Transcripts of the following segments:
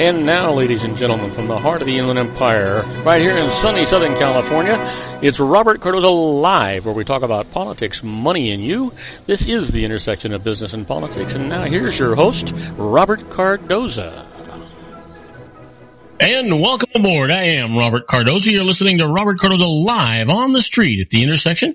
And now, ladies and gentlemen, from the heart of the Inland Empire, right here in sunny Southern California, it's Robert Cardoza Live, where we talk about politics, money, and you. This is the intersection of business and politics. And now here's your host, Robert Cardoza. And welcome aboard. I am Robert Cardoza. You're listening to Robert Cardoza Live on the street at the intersection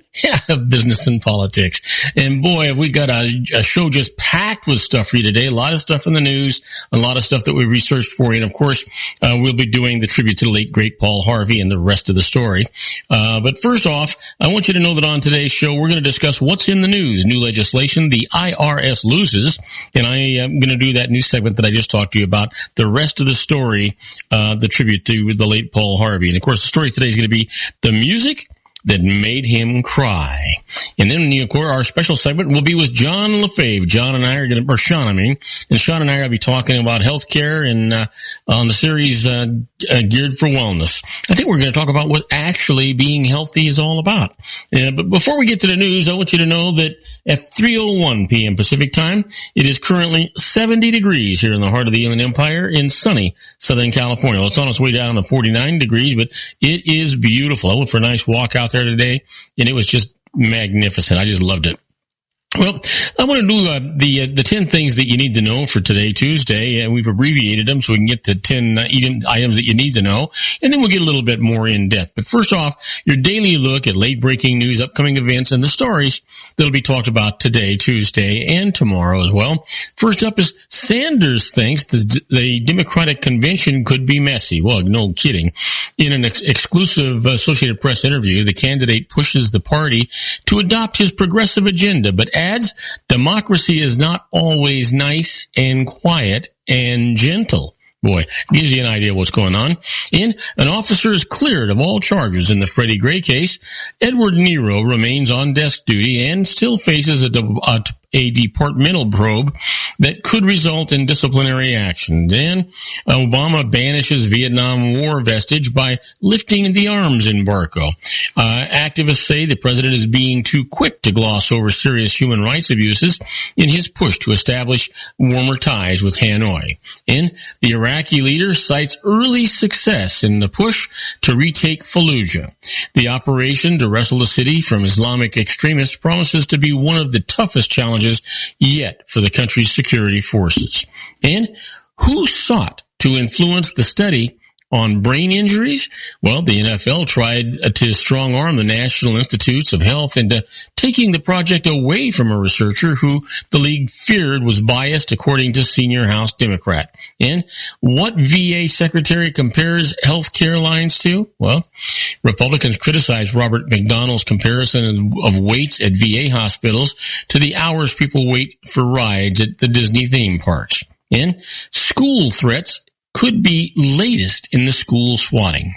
of business and politics. And boy, have we got a show just packed with stuff for you today. A lot of stuff in the news, a lot of stuff that we researched for you. And of course, we'll be doing the tribute to the late, great Paul Harvey and the rest of the story. But first off, I want you to know that on today's show, we're going to discuss what's in the news. New legislation, the IRS loses. And I am going to do that new segment that I just talked to you about. The rest of the story, the tribute to the late Paul Harvey. And of course, the story today is going to be the music that made him cry. And then, of course, our special segment will be with John LaFave. Sean and I are going to be talking about healthcare and on the series Geared for Wellness. I think we're going to talk about what actually being healthy is all about. But before we get to the news, I want you to know that at 3:01 p.m. Pacific time, it is currently 70 degrees here in the heart of the Inland Empire in sunny Southern California. Well, it's on its way down to 49 degrees, but it is beautiful. I went for a nice walk out there today, and it was just magnificent. I just loved it. Well, I want to do the 10 things that you need to know for today, Tuesday, and we've abbreviated them so we can get to 10 items that you need to know, and then we'll get a little bit more in depth. But first off, your daily look at late breaking news, upcoming events, and the stories that'll be talked about today, Tuesday, and tomorrow as well. First up is Sanders thinks the Democratic convention could be messy. Well, no kidding. In an exclusive Associated Press interview, the candidate pushes the party to adopt his progressive agenda, but adds democracy is not always nice and quiet and gentle. Boy, gives you an idea what's going on. And an officer is cleared of all charges in the Freddie Gray case. Edward Nero remains on desk duty and still faces a departmental probe that could result in disciplinary action. Then Obama banishes Vietnam War vestige by lifting the arms embargo. Activists say the president is being too quick to gloss over serious human rights abuses in his push to establish warmer ties with Hanoi. And the Iraqi leader cites early success in the push to retake Fallujah. The operation to wrestle the city from Islamic extremists promises to be one of the toughest challenges yet for the country's security forces. And who sought to influence the study on brain injuries? Well, the NFL tried to strong-arm the National Institutes of Health into taking the project away from a researcher who the league feared was biased, according to senior House Democrat. And what VA secretary compares health care lines to? Well, Republicans criticized Robert McDonnell's comparison of waits at VA hospitals to the hours people wait for rides at the Disney theme parks. And school threats could be latest in the school swatting.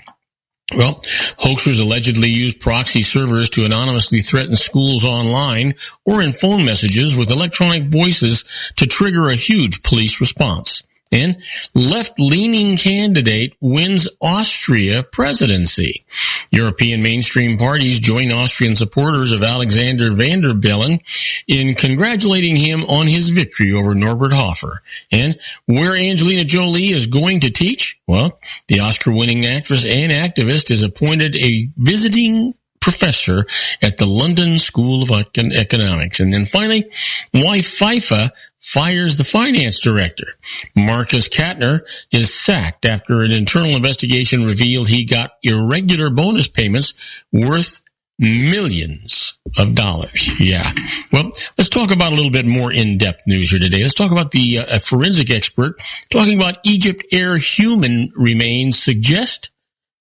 Well, hoaxers allegedly used proxy servers to anonymously threaten schools online or in phone messages with electronic voices to trigger a huge police response. And left-leaning candidate wins Austria presidency. European mainstream parties join Austrian supporters of Alexander Van der Bellen in congratulating him on his victory over Norbert Hofer. And where Angelina Jolie is going to teach? Well, the Oscar-winning actress and activist is appointed a visiting professor at the London School of Economics. And then finally, why FIFA fires the finance director. Marcus Katner is sacked after an internal investigation revealed he got irregular bonus payments worth millions of dollars. Yeah. Well, let's talk about a little bit more in-depth news here today. Let's talk about the forensic expert talking about Egypt Air human remains suggest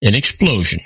an explosion.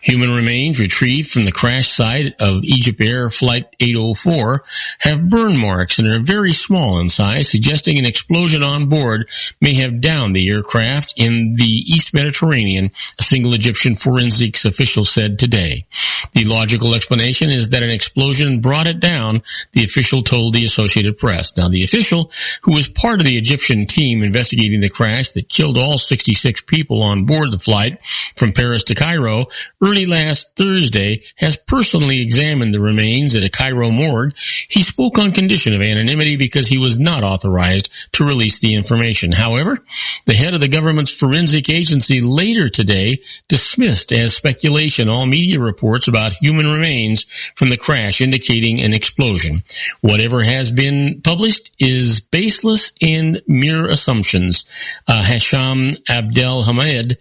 Human remains retrieved from the crash site of Egypt Air Flight 804 have burn marks and are very small in size, suggesting an explosion on board may have downed the aircraft in the East Mediterranean, a single Egyptian forensics official said today. The logical explanation is that an explosion brought it down, the official told the Associated Press. Now, the official, who was part of the Egyptian team investigating the crash that killed all 66 people on board the flight from from Paris to Cairo early last Thursday, has personally examined the remains at a Cairo morgue. He spoke on condition of anonymity because he was not authorized to release the information. However, the head of the government's forensic agency later today dismissed as speculation all media reports about human remains from the crash indicating an explosion. Whatever has been published is baseless and mere assumptions, Hasham Abdelhamed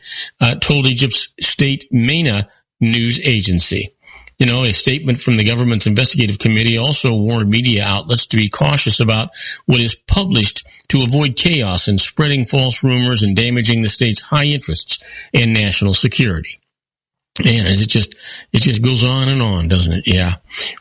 told Egypt's state MENA news agency. You know, a statement from the government's investigative committee also warned media outlets to be cautious about what is published to avoid chaos and spreading false rumors and damaging the state's high interests and national security. Man, it just goes on and on, doesn't it? Yeah.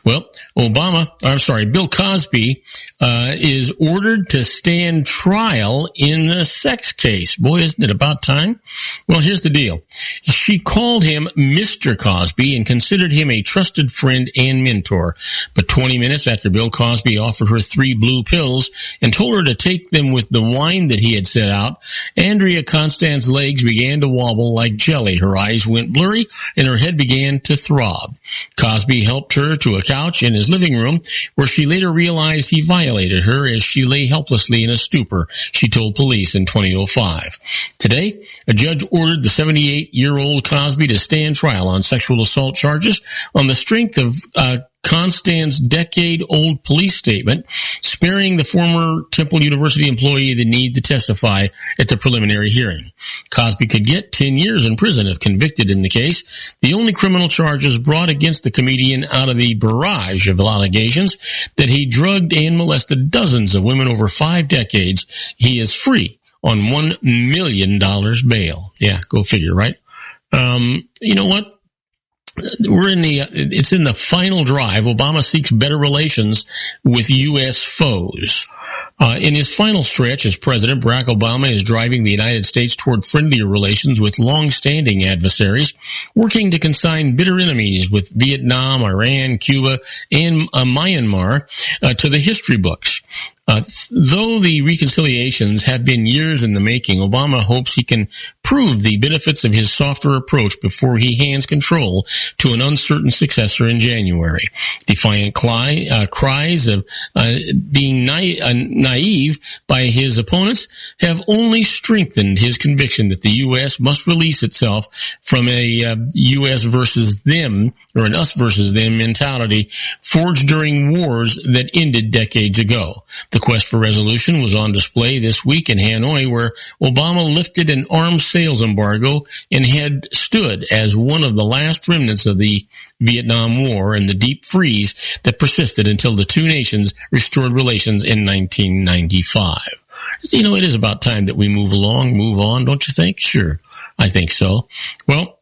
Well, Bill Cosby, is ordered to stand trial in the sex case. Boy, isn't it about time? Well, here's the deal. She called him Mr. Cosby and considered him a trusted friend and mentor. But 20 minutes after Bill Cosby offered her 3 blue pills and told her to take them with the wine that he had set out, Andrea Constand's legs began to wobble like jelly. Her eyes went blurry and her head began to throb. Cosby helped her to a couch in his living room, where she later realized he violated her as she lay helplessly in a stupor, she told police in 2005. Today, a judge ordered the 78-year-old Cosby to stand trial on sexual assault charges on the strength of Constand's decade-old police statement, sparing the former Temple University employee the need to testify at the preliminary hearing. Cosby could get 10 years in prison if convicted in the case, the only criminal charges brought against the comedian out of the barrage of allegations that he drugged and molested dozens of women over 5 decades. He is free on $1 million bail. Yeah, go figure, right? You know what? It's in the final drive. Obama seeks better relations with U.S. foes. In his final stretch as president, Barack Obama is driving the United States toward friendlier relations with long-standing adversaries, working to consign bitter enemies with Vietnam, Iran, Cuba, and Myanmar to the history books. Though the reconciliations have been years in the making, Obama hopes he can prove the benefits of his softer approach before he hands control to an uncertain successor in January. Defiant cries of being naive by his opponents have only strengthened his conviction that the U.S. must release itself from a U.S. versus them, or an us versus them mentality forged during wars that ended decades ago. The quest for resolution was on display this week in Hanoi, where Obama lifted an arms sales embargo and had stood as one of the last remnants of the Vietnam War and the deep freeze that persisted until the two nations restored relations in 1995. You know, it is about time that we move on, don't you think? Sure, I think so. Well,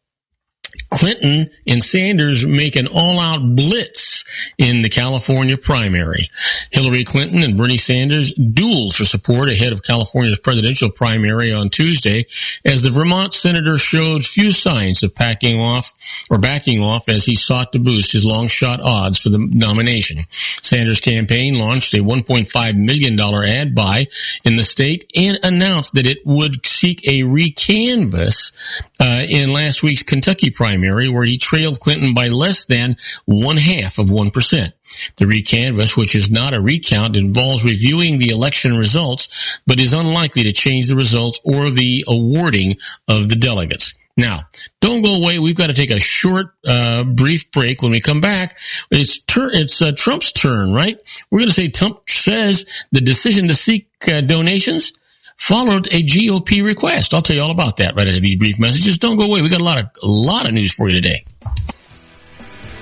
Clinton and Sanders make an all-out blitz in the California primary. Hillary Clinton and Bernie Sanders dueled for support ahead of California's presidential primary on Tuesday, as the Vermont senator showed few signs of backing off as he sought to boost his long-shot odds for the nomination. Sanders' campaign launched a $1.5 million ad buy in the state and announced that it would seek a recanvass in last week's Kentucky primary, where he trailed Clinton by less than 0.5%. The recanvass, which is not a recount, involves reviewing the election results, but is unlikely to change the results or the awarding of the delegates. Now, don't go away. We've got to take a short, brief break. When we come back, it's Trump's turn, right? We're going to say Trump says the decision to seek donations followed a GOP request. I'll tell you all about that right after these brief messages. Don't go away. We got a lot of news for you today.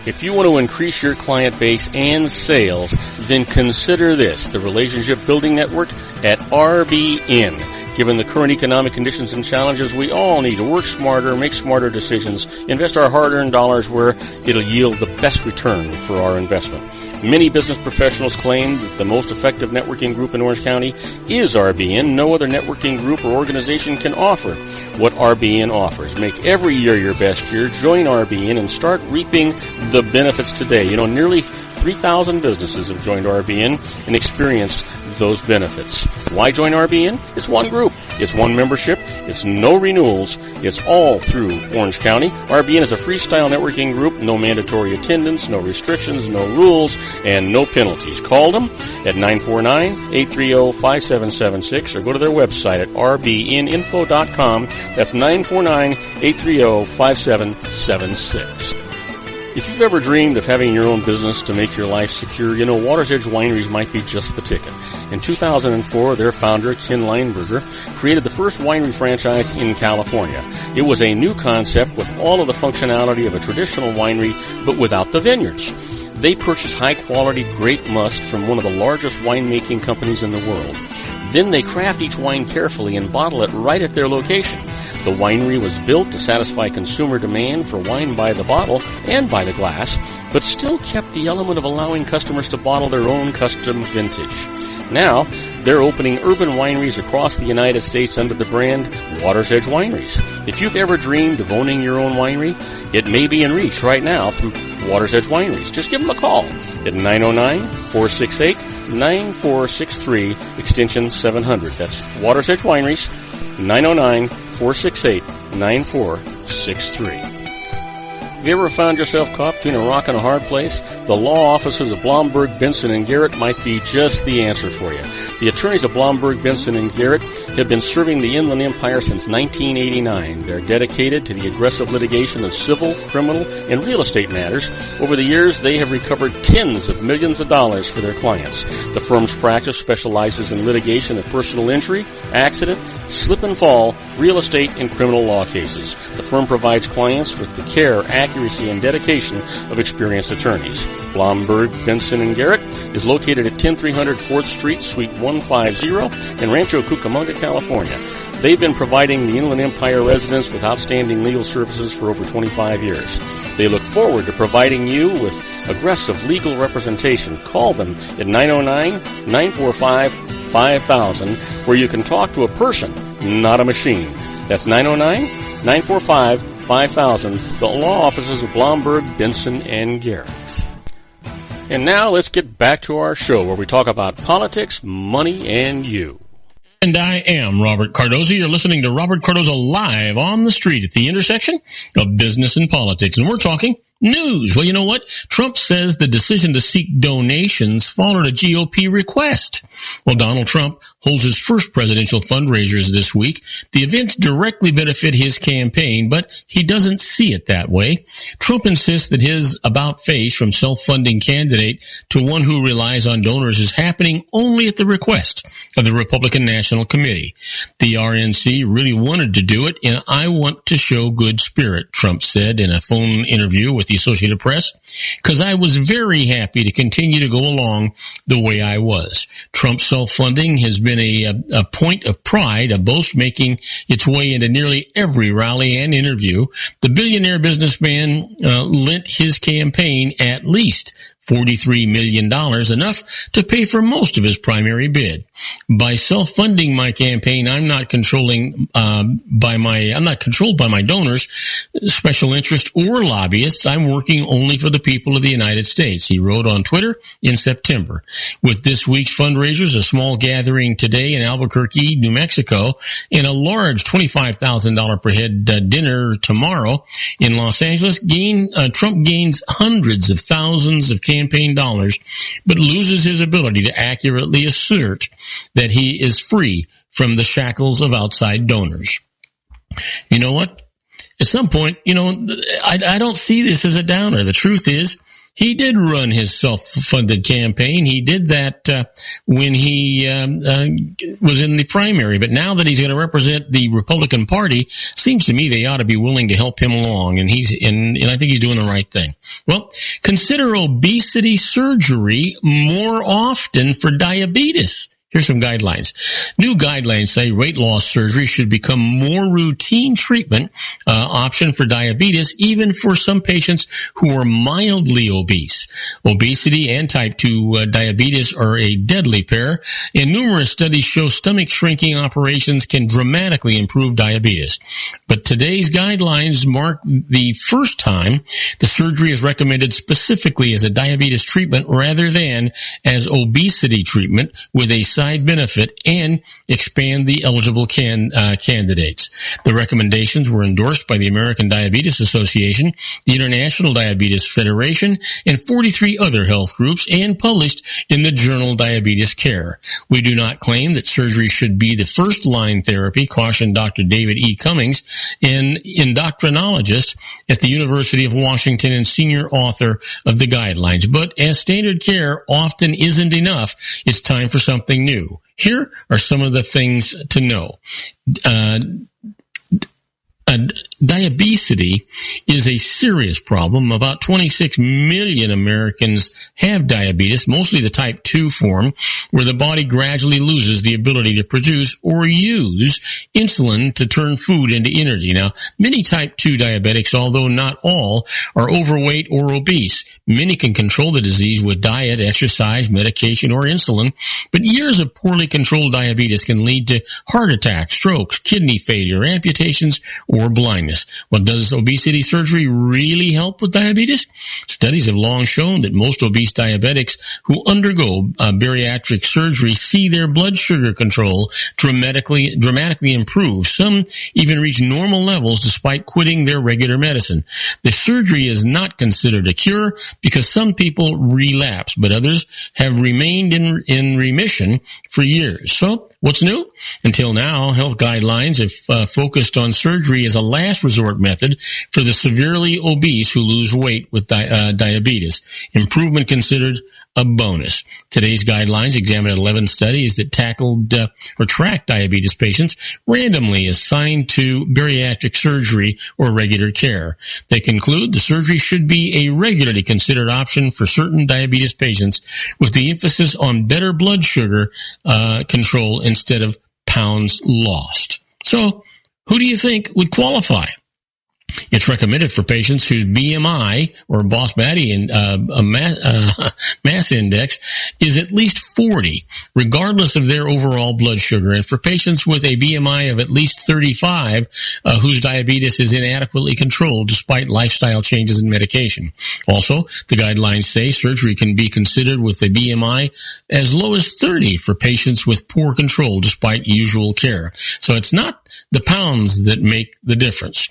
If you want to increase your client base and sales, then consider this, the Relationship Building Network at RBN. Given the current economic conditions and challenges, we all need to work smarter, make smarter decisions, invest our hard-earned dollars where it'll yield the best return for our investment. Many business professionals claim that the most effective networking group in Orange County is RBN. No other networking group or organization can offer what RBN offers. Make every year your best year. Join RBN and start reaping the benefits today. You know, nearly 3,000 businesses have joined RBN and experienced those benefits. Why join RBN? It's one group. It's one membership. It's no renewals. It's all through Orange County. RBN is a freestyle networking group. No mandatory attendance, no restrictions, no rules, and no penalties. Call them at 949-830-5776 or go to their website at rbninfo.com. That's 949-830-5776. If you've ever dreamed of having your own business to make your life secure, you know Water's Edge Wineries might be just the ticket. In 2004, their founder, Ken Lineberger, created the first winery franchise in California. It was a new concept with all of the functionality of a traditional winery, but without the vineyards. They purchase high-quality grape must from one of the largest winemaking companies in the world. Then they craft each wine carefully and bottle it right at their location. The winery was built to satisfy consumer demand for wine by the bottle and by the glass, but still kept the element of allowing customers to bottle their own custom vintage. Now, they're opening urban wineries across the United States under the brand Water's Edge Wineries. If you've ever dreamed of owning your own winery, it may be in reach right now through Water's Edge Wineries. Just give them a call at 909-468-9463, extension 700. That's Water's Edge Wineries, 909-468-9463. Have you ever found yourself caught between a rock and a hard place? The law offices of Blomberg, Benson, and Garrett might be just the answer for you. The attorneys of Blomberg, Benson, and Garrett have been serving the Inland Empire since 1989. They're dedicated to the aggressive litigation of civil, criminal, and real estate matters. Over the years, they have recovered tens of millions of dollars for their clients. The firm's practice specializes in litigation of personal injury, accident, slip and fall, real estate, and criminal law cases. The firm provides clients with the care, accuracy, and dedication of experienced attorneys. Blomberg, Benson, and Garrett is located at 10300 4th Street, Suite 150 in Rancho Cucamonga, California. They've been providing the Inland Empire residents with outstanding legal services for over 25 years. They look forward to providing you with aggressive legal representation. Call them at 909-945-5000, where you can talk to a person, not a machine. That's 909-945-5000, the law offices of Blomberg, Benson, and Garrett. And now let's get back to our show where we talk about politics, money, and you. And I am Robert Cardoza. You're listening to Robert Cardoza live on the street at the intersection of business and politics. And we're talking news. Well, you know what? Trump says the decision to seek donations followed a GOP request. Well, Donald Trump holds his first presidential fundraisers this week. The events directly benefit his campaign, but he doesn't see it that way. Trump insists that his about face from self-funding candidate to one who relies on donors is happening only at the request of the Republican National Committee. The RNC really wanted to do it, and I want to show good spirit, Trump said in a phone interview with the Associated Press, because I was very happy to continue to go along the way I was. Trump's self-funding has been a point of pride, a boast making its way into nearly every rally and interview. The billionaire businessman lent his campaign at least $43 million, enough to pay for most of his primary bid. By self-funding my campaign, I'm not controlled by my donors, special interest, or lobbyists. I'm working only for the people of the United States, he wrote on Twitter in September. With this week's fundraisers, a small gathering today in Albuquerque, New Mexico, and a large $25,000 per head dinner tomorrow in Los Angeles, Trump gains hundreds of thousands of campaign dollars, but loses his ability to accurately assert that he is free from the shackles of outside donors. You know what? At some point, I don't see this as a downer. The truth is, he did run his self-funded campaign. He did that when he was in the primary. But now that he's going to represent the Republican Party, seems to me they ought to be willing to help him along, and I think he's doing the right thing. Well, consider obesity surgery more often for diabetes. Here's some guidelines. New guidelines say weight loss surgery should become more routine treatment option for diabetes, even for some patients who are mildly obese. Obesity and type 2 diabetes are a deadly pair, and numerous studies show stomach shrinking operations can dramatically improve diabetes. But today's guidelines mark the first time the surgery is recommended specifically as a diabetes treatment rather than as obesity treatment with a side side benefit and expand the eligible candidates. The recommendations were endorsed by the American Diabetes Association, the International Diabetes Federation, and 43 other health groups, and published in the journal Diabetes Care. We do not claim that surgery should be the first-line therapy, cautioned Dr. David E. Cummings, an endocrinologist at the University of Washington and senior author of the guidelines. But as standard care often isn't enough, it's time for something new. Here are some of the things to know. Diabetes is a serious problem. About 26 million Americans have diabetes, mostly the type 2 form, where the body gradually loses the ability to produce or use insulin to turn food into energy. Now, many type 2 diabetics, although not all, are overweight or obese. Many can control the disease with diet, exercise, medication, or insulin, but years of poorly controlled diabetes can lead to heart attacks, strokes, kidney failure, amputations, or blindness. Well, does obesity surgery really help with diabetes? Studies have long shown that most obese diabetics who undergo bariatric surgery see their blood sugar control dramatically improve. Some even reach normal levels despite quitting their regular medicine. The surgery is not considered a cure because some people relapse, but others have remained in remission for years. So, what's new? Until now, health guidelines have focused on surgery as a last resort method for the severely obese who lose weight with diabetes. Improvement considered a bonus. Today's guidelines examine 11 studies that tracked diabetes patients randomly assigned to bariatric surgery or regular care. They conclude the surgery should be a regularly considered option for certain diabetes patients, with the emphasis on better blood sugar control instead of pounds lost. So, who do you think would qualify? It's recommended for patients whose BMI or Boss Baddie mass index is at least 40, regardless of their overall blood sugar, and for patients with a BMI of at least 35 whose diabetes is inadequately controlled despite lifestyle changes and medication. Also, the guidelines say surgery can be considered with a BMI as low as 30 for patients with poor control despite usual care. So it's not the pounds that make the difference.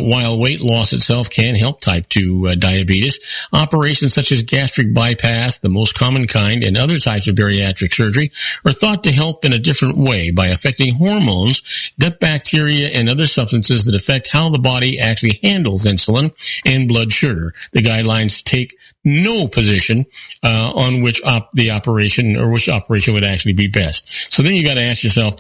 While weight loss itself can help type 2 diabetes, operations such as gastric bypass, the most common kind, and other types of bariatric surgery are thought to help in a different way by affecting hormones, gut bacteria, and other substances that affect how the body actually handles insulin and blood sugar. The guidelines take no position on which operation would actually be best. So then you got to ask yourself,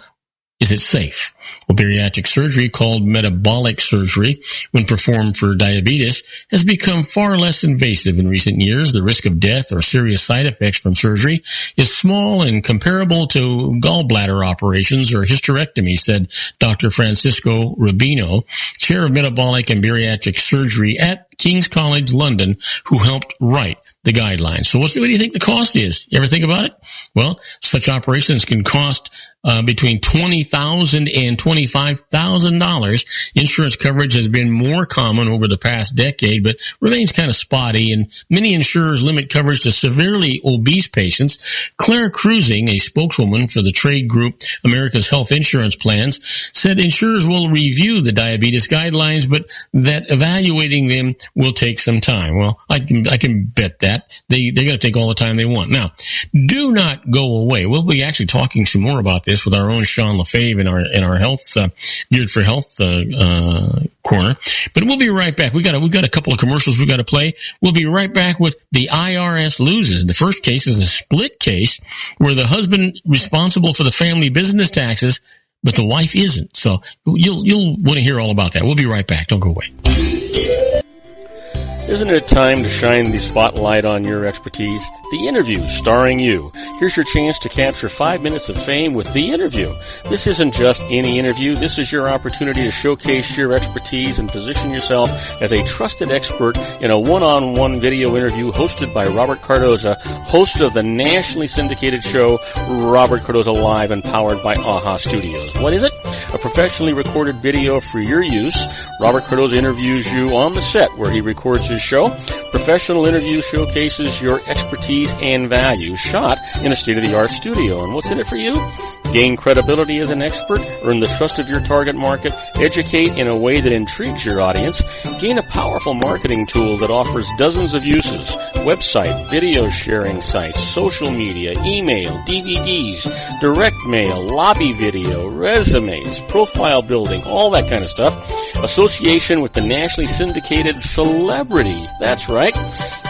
is it safe? Well, bariatric surgery, called metabolic surgery, when performed for diabetes, has become far less invasive in recent years. The risk of death or serious side effects from surgery is small and comparable to gallbladder operations or hysterectomy, said Dr. Francisco Rubino, chair of metabolic and bariatric surgery at King's College London, who helped write the guidelines. So what do you think the cost is? You ever think about it? Well, such operations can cost between $20,000 and $25,000. Insurance coverage has been more common over the past decade, but remains kind of spotty, and many insurers limit coverage to severely obese patients. Claire Cruising, a spokeswoman for the trade group America's Health Insurance Plans, said insurers will review the diabetes guidelines, but that evaluating them will take some time. Well, I can bet that. They're going to take all the time they want. Now, do not go away. We'll be actually talking some more about this with our own Sean LaFave in our health Geared for Health corner. But we'll be right back. We've got a couple of commercials we've got to play. We'll be right back with the IRS loses. The first case is a split case where the husband responsible for the family business taxes, but the wife isn't. So you'll want to hear all about that. We'll be right back. Don't go away. Isn't it time to shine the spotlight on your expertise? The Interview, starring you. Here's your chance to capture 5 minutes of fame with The Interview. This isn't just any interview. This is your opportunity to showcase your expertise and position yourself as a trusted expert in a one-on-one video interview hosted by Robert Cardoza, host of the nationally syndicated show Robert Cardoza Live and powered by AHA Studios. What is it? A professionally recorded video for your use. Robert Cardoza interviews you on the set where he records his show. professional interview showcases your expertise and value, shot in a state-of-the-art studio. And what's in it for you? Gain credibility as an expert, earn the trust of your target market, educate in a way that intrigues your audience, gain a powerful marketing tool that offers dozens of uses, website, video sharing sites, social media, email, DVDs, direct mail, lobby video, resumes, profile building, all that kind of stuff. Association with the nationally syndicated celebrity. That's right.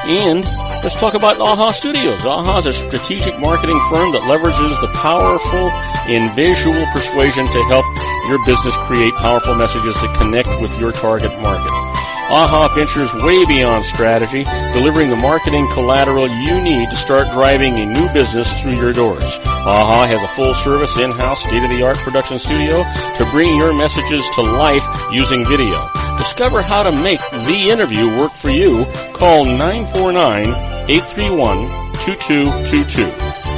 And let's talk about AHA Studios. AHA is a strategic marketing firm that leverages the powerful and visual persuasion to help your business create powerful messages that connect with your target market. AHA ventures way beyond strategy, delivering the marketing collateral you need to start driving a new business through your doors. AHA has a full-service, in-house, state-of-the-art production studio to bring your messages to life using video. Discover how to make the interview work for you. Call 949-831-2222.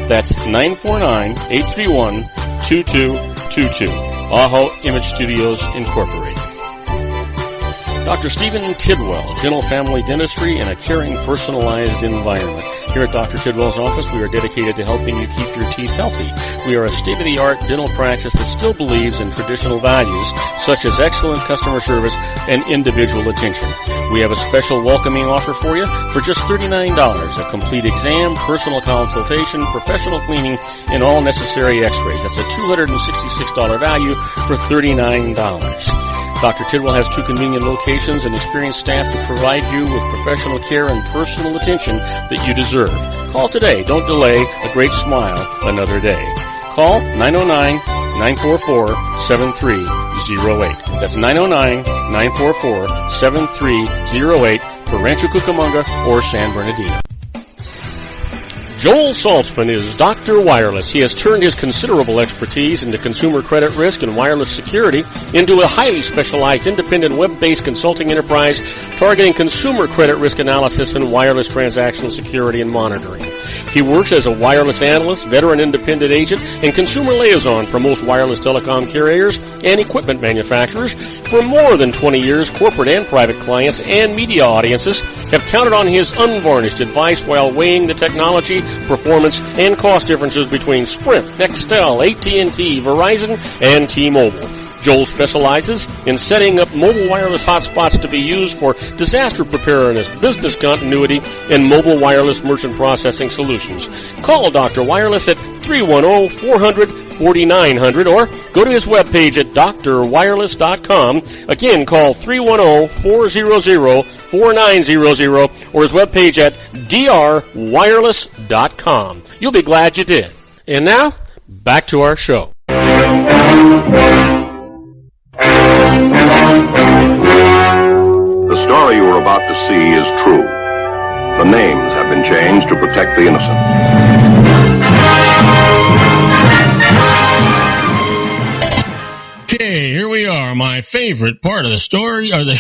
That's 949-831-2222. AHA Image Studios Incorporated. Dr. Stephen Tidwell, Dental Family Dentistry in a caring, personalized environment. Here at Dr. Tidwell's office, we are dedicated to helping you keep your teeth healthy. We are a state-of-the-art dental practice that still believes in traditional values, such as excellent customer service and individual attention. We have a special welcoming offer for you for just $39, a complete exam, personal consultation, professional cleaning, and all necessary x-rays. That's a $266 value for $39. Dr. Tidwell has 2 convenient locations and experienced staff to provide you with professional care and personal attention that you deserve. Call today. Don't delay. A great smile another day. Call 909-944-7308. That's 909-944-7308 for Rancho Cucamonga or San Bernardino. Joel Saltzman is Dr. Wireless. He has turned his considerable expertise into consumer credit risk and wireless security into a highly specialized independent web-based consulting enterprise targeting consumer credit risk analysis and wireless transactional security and monitoring. He works as a wireless analyst, veteran independent agent, and consumer liaison for most wireless telecom carriers and equipment manufacturers. For more than 20 years, corporate and private clients and media audiences have counted on his unvarnished advice while weighing the technology, performance, and cost differences between Sprint, Nextel, AT&T, Verizon, and T-Mobile. Joel specializes in setting up mobile wireless hotspots to be used for disaster preparedness, business continuity, and mobile wireless merchant processing solutions. Call Dr. Wireless at 310-400-4900 or go to his webpage at drwireless.com. Again, call 310-400-4900 or his webpage at drwireless.com. You'll be glad you did. And now, back to our show. The story you are about to see is true. The names have been changed to protect the innocent. Okay, here we are, my favorite part of the story, or the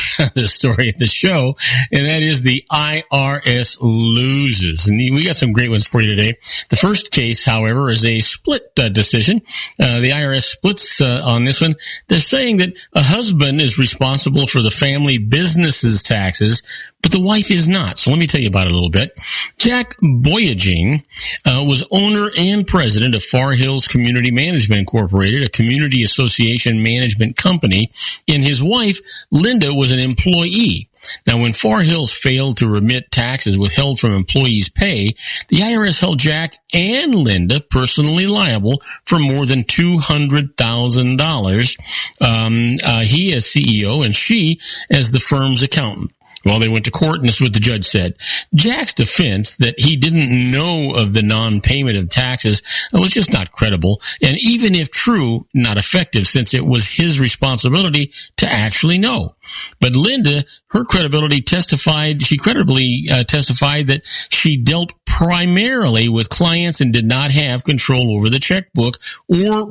story of the show, and that is the IRS loses. And we got some great ones for you today. The first case, however, is a split decision. The IRS splits on this one. They're saying that a husband is responsible for the family business's taxes, but the wife is not. So let me tell you about it a little bit. Jack Boyaging was owner and president of Far Hills Community Management Incorporated, a community association management company, and his wife, Linda, was an employee. Now, when Far Hills failed to remit taxes withheld from employees' pay, the IRS held Jack and Linda personally liable for more than $200,000. He as CEO and she as the firm's accountant. Well, they went to court, and this is what the judge said. Jack's defense that he didn't know of the non-payment of taxes was just not credible, and even if true, not effective, since it was his responsibility to actually know. But Linda, her credibility testified, she credibly testified that she dealt primarily with clients and did not have control over the checkbook or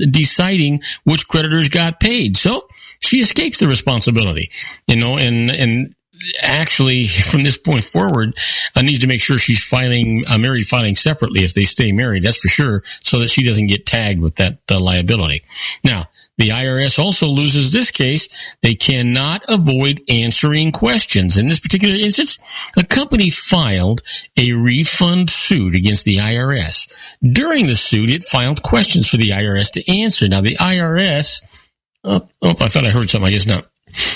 deciding which creditors got paid. So she escapes the responsibility, and actually, from this point forward, needs to make sure she's married filing separately if they stay married, that's for sure, so that she doesn't get tagged with that liability. Now, the IRS also loses this case. They cannot avoid answering questions. In this particular instance, a company filed a refund suit against the IRS. During the suit, it filed questions for the IRS to answer. Now, the IRS... I thought I heard something. I guess not.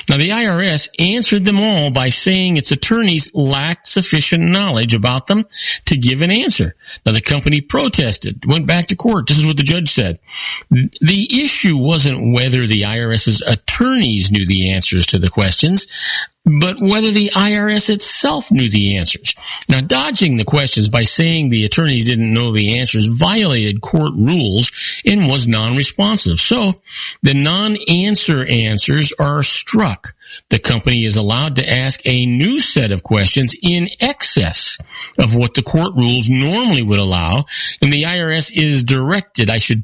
Now, the IRS answered them all by saying its attorneys lacked sufficient knowledge about them to give an answer. Now, the company protested, went back to court. This is what the judge said. The issue wasn't whether the IRS's attorneys knew the answers to the questions, but whether the IRS itself knew the answers. Now, dodging the questions by saying the attorneys didn't know the answers violated court rules and was non-responsive. So, the non-answer answers are struck. The company is allowed to ask a new set of questions in excess of what the court rules normally would allow, and the IRS is directed, I should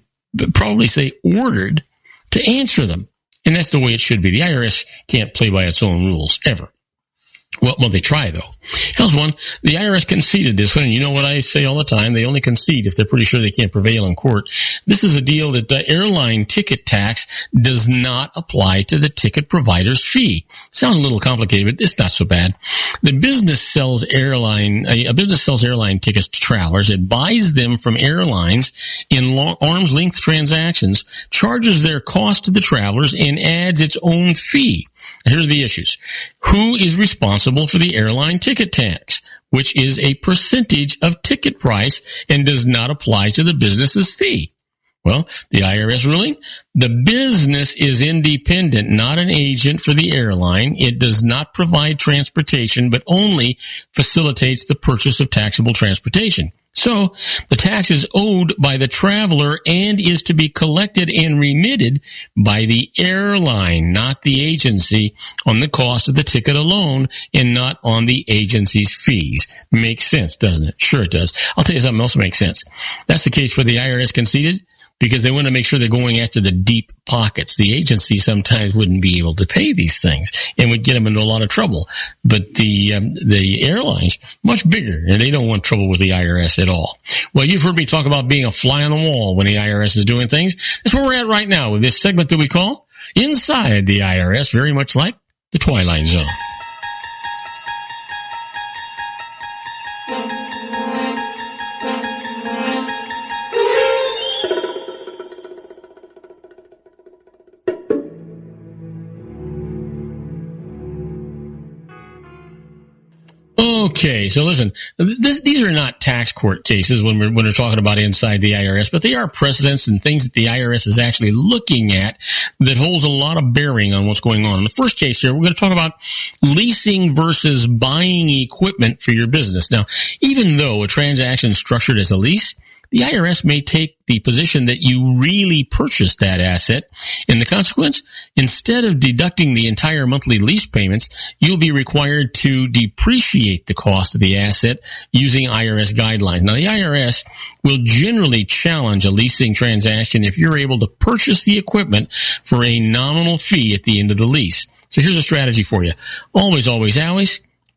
probably say ordered, to answer them. And that's the way it should be. The IRS can't play by its own rules, ever. Well, they try, though. Here's one. The IRS conceded this one, and you know what I say all the time. They only concede if they're pretty sure they can't prevail in court. This is a deal that the airline ticket tax does not apply to the ticket provider's fee. Sounds a little complicated, but it's not so bad. A business sells airline tickets to travelers. It buys them from airlines in arm's length transactions, charges their cost to the travelers, and adds its own fee. Here are the issues. Who is responsible for the airline ticket tax, which is a percentage of ticket price and does not apply to the business's fee? Well, the IRS ruling, the business is independent, not an agent for the airline. It does not provide transportation, but only facilitates the purchase of taxable transportation. So, the tax is owed by the traveler and is to be collected and remitted by the airline, not the agency, on the cost of the ticket alone and not on the agency's fees. Makes sense, doesn't it? Sure it does. I'll tell you something else that makes sense. That's the case for the IRS conceded, because they want to make sure they're going after the deep pockets. The agency sometimes wouldn't be able to pay these things and would get them into a lot of trouble. But the airlines, much bigger, and they don't want trouble with the IRS at all. Well, you've heard me talk about being a fly on the wall when the IRS is doing things. That's where we're at right now with this segment that we call Inside the IRS, very much like the Twilight Zone. Okay, so listen, these are not tax court cases when we're talking about inside the IRS, but they are precedents and things that the IRS is actually looking at that holds a lot of bearing on what's going on. In the first case here, we're going to talk about leasing versus buying equipment for your business. Now, even though a transaction is structured as a lease, the IRS may take the position that you really purchased that asset. And the consequence, instead of deducting the entire monthly lease payments, you'll be required to depreciate the cost of the asset using IRS guidelines. Now, the IRS will generally challenge a leasing transaction if you're able to purchase the equipment for a nominal fee at the end of the lease. So here's a strategy for you. Always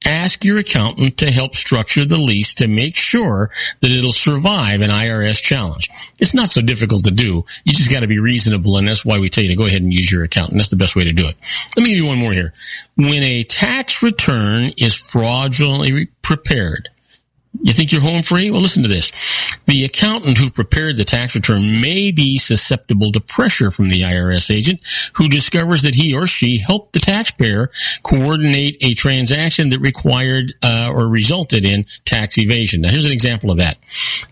ask your accountant to help structure the lease to make sure that it'll survive an IRS challenge. It's not so difficult to do. You just got to be reasonable, and that's why we tell you to go ahead and use your accountant. That's the best way to do it. Let me give you one more here. When a tax return is fraudulently prepared, you think you're home free? Well, listen to this. The accountant who prepared the tax return may be susceptible to pressure from the IRS agent who discovers that he or she helped the taxpayer coordinate a transaction that required or resulted in tax evasion. Now, here's an example of that.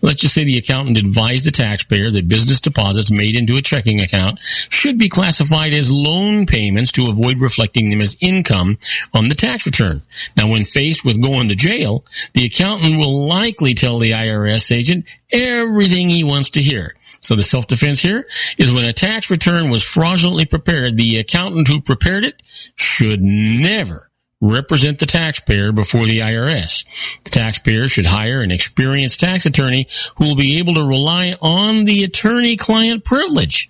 Let's just say the accountant advised the taxpayer that business deposits made into a checking account should be classified as loan payments to avoid reflecting them as income on the tax return. Now, when faced with going to jail, the accountant will likely tell the IRS agent everything he wants to hear. So the self-defense here is when a tax return was fraudulently prepared, the accountant who prepared it should never represent the taxpayer before the IRS. The taxpayer should hire an experienced tax attorney who will be able to rely on the attorney-client privilege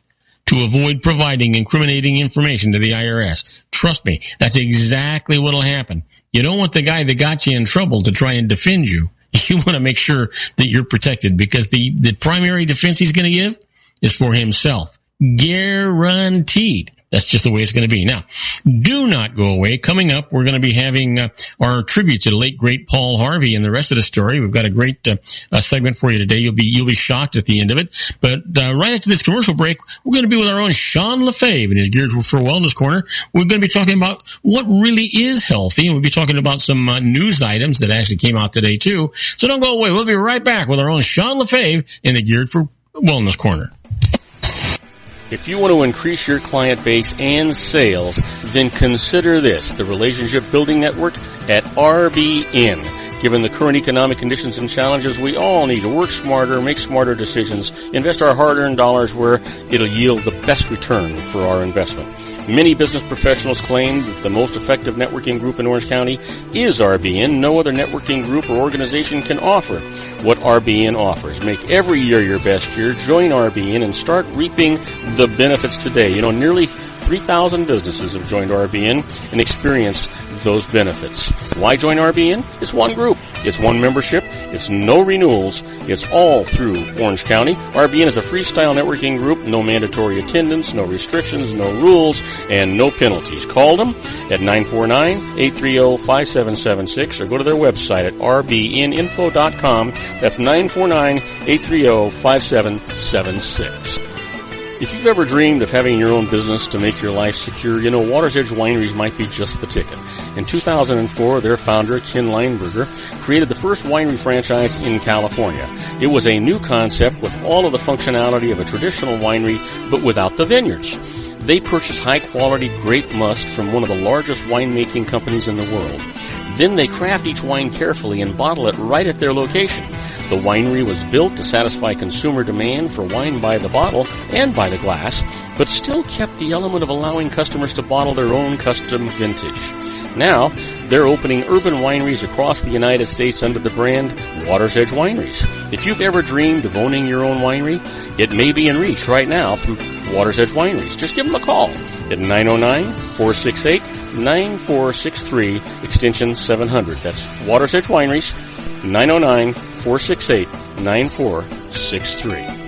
to avoid providing incriminating information to the IRS. Trust me, that's exactly what'll happen. You don't want the guy that got you in trouble to try and defend you. You want to make sure that you're protected, because the primary defense he's going to give is for himself. Guaranteed. That's just the way it's going to be. Now, do not go away. Coming up, we're going to be having our tribute to the late, great Paul Harvey and the rest of the story. We've got a great segment for you today. You'll be shocked at the end of it. But right after this commercial break, we're going to be with our own Sean LaFave in his Geared for Wellness Corner. We're going to be talking about what really is healthy, and we'll be talking about some news items that actually came out today, too. So don't go away. We'll be right back with our own Sean LaFave in the Geared for Wellness Corner. If you want to increase your client base and sales, then consider this, the Relationship Building Network at RBN. Given the current economic conditions and challenges, we all need to work smarter, make smarter decisions, invest our hard-earned dollars where it'll yield the best return for our investment. Many business professionals claim that the most effective networking group in Orange County is RBN. No other networking group or organization can offer what RBN offers. Make every year your best year. Join RBN and start reaping the benefits today. You know, nearly 3,000 businesses have joined RBN and experienced those benefits. Why join RBN? It's one group. It's one membership. It's no renewals. It's all through Orange County. RBN is a freestyle networking group. No mandatory attendance, no restrictions, no rules, and no penalties. Call them at 949-830-5776 or go to their website at rbninfo.com. That's 949-830-5776. If you've ever dreamed of having your own business to make your life secure, you know Water's Edge Wineries might be just the ticket. In 2004, their founder, Ken Leinberger, created the first winery franchise in California. It was a new concept with all of the functionality of a traditional winery, but without the vineyards. They purchased high-quality grape must from one of the largest winemaking companies in the world. Then they craft each wine carefully and bottle it right at their location. The winery was built to satisfy consumer demand for wine by the bottle and by the glass, but still kept the element of allowing customers to bottle their own custom vintage. Now, they're opening urban wineries across the United States under the brand Water's Edge Wineries. If you've ever dreamed of owning your own winery, it may be in reach right now through Water's Edge Wineries. Just give them a call at 909-468-9463, extension 700. That's Water's Edge Wineries, 909-468-9463.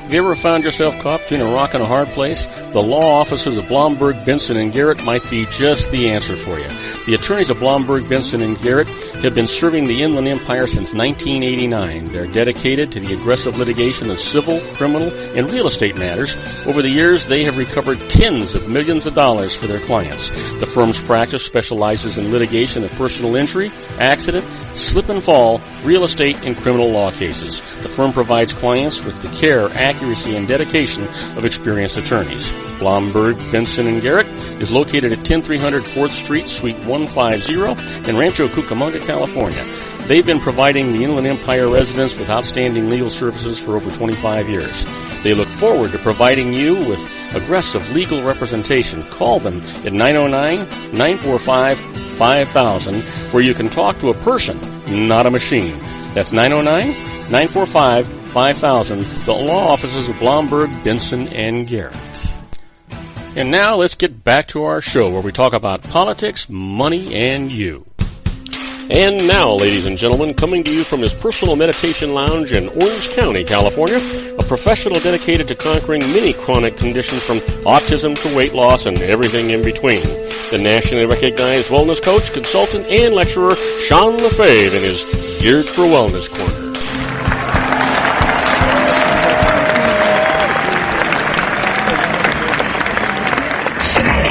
Have you ever found yourself caught between a rock and a hard place? The law offices of Blomberg, Benson, and Garrett might be just the answer for you. The attorneys of Blomberg, Benson, and Garrett have been serving the Inland Empire since 1989. They're dedicated to the aggressive litigation of civil, criminal, and real estate matters. Over the years, they have recovered tens of millions of dollars for their clients. The firm's practice specializes in litigation of personal injury, accident, slip and fall, real estate, and criminal law cases. The firm provides clients with the care, accuracy, and dedication of experienced attorneys. Blomberg, Benson, and Garrett is located at 10300 4th Street, Suite 150 in Rancho Cucamonga, California. They've been providing the Inland Empire residents with outstanding legal services for over 25 years. They look forward to providing you with aggressive legal representation. Call them at 909-945-5000, where you can talk to a person, not a machine. That's 909-945-5000, the law offices of Blomberg, Benson, and Garrett. And now let's get back to our show where we talk about politics, money, and you. And now, ladies and gentlemen, coming to you from his personal meditation lounge in Orange County, California, a professional dedicated to conquering many chronic conditions from autism to weight loss and everything in between. The nationally recognized wellness coach, consultant, and lecturer, Sean LaFave, in his Geared for Wellness Corner.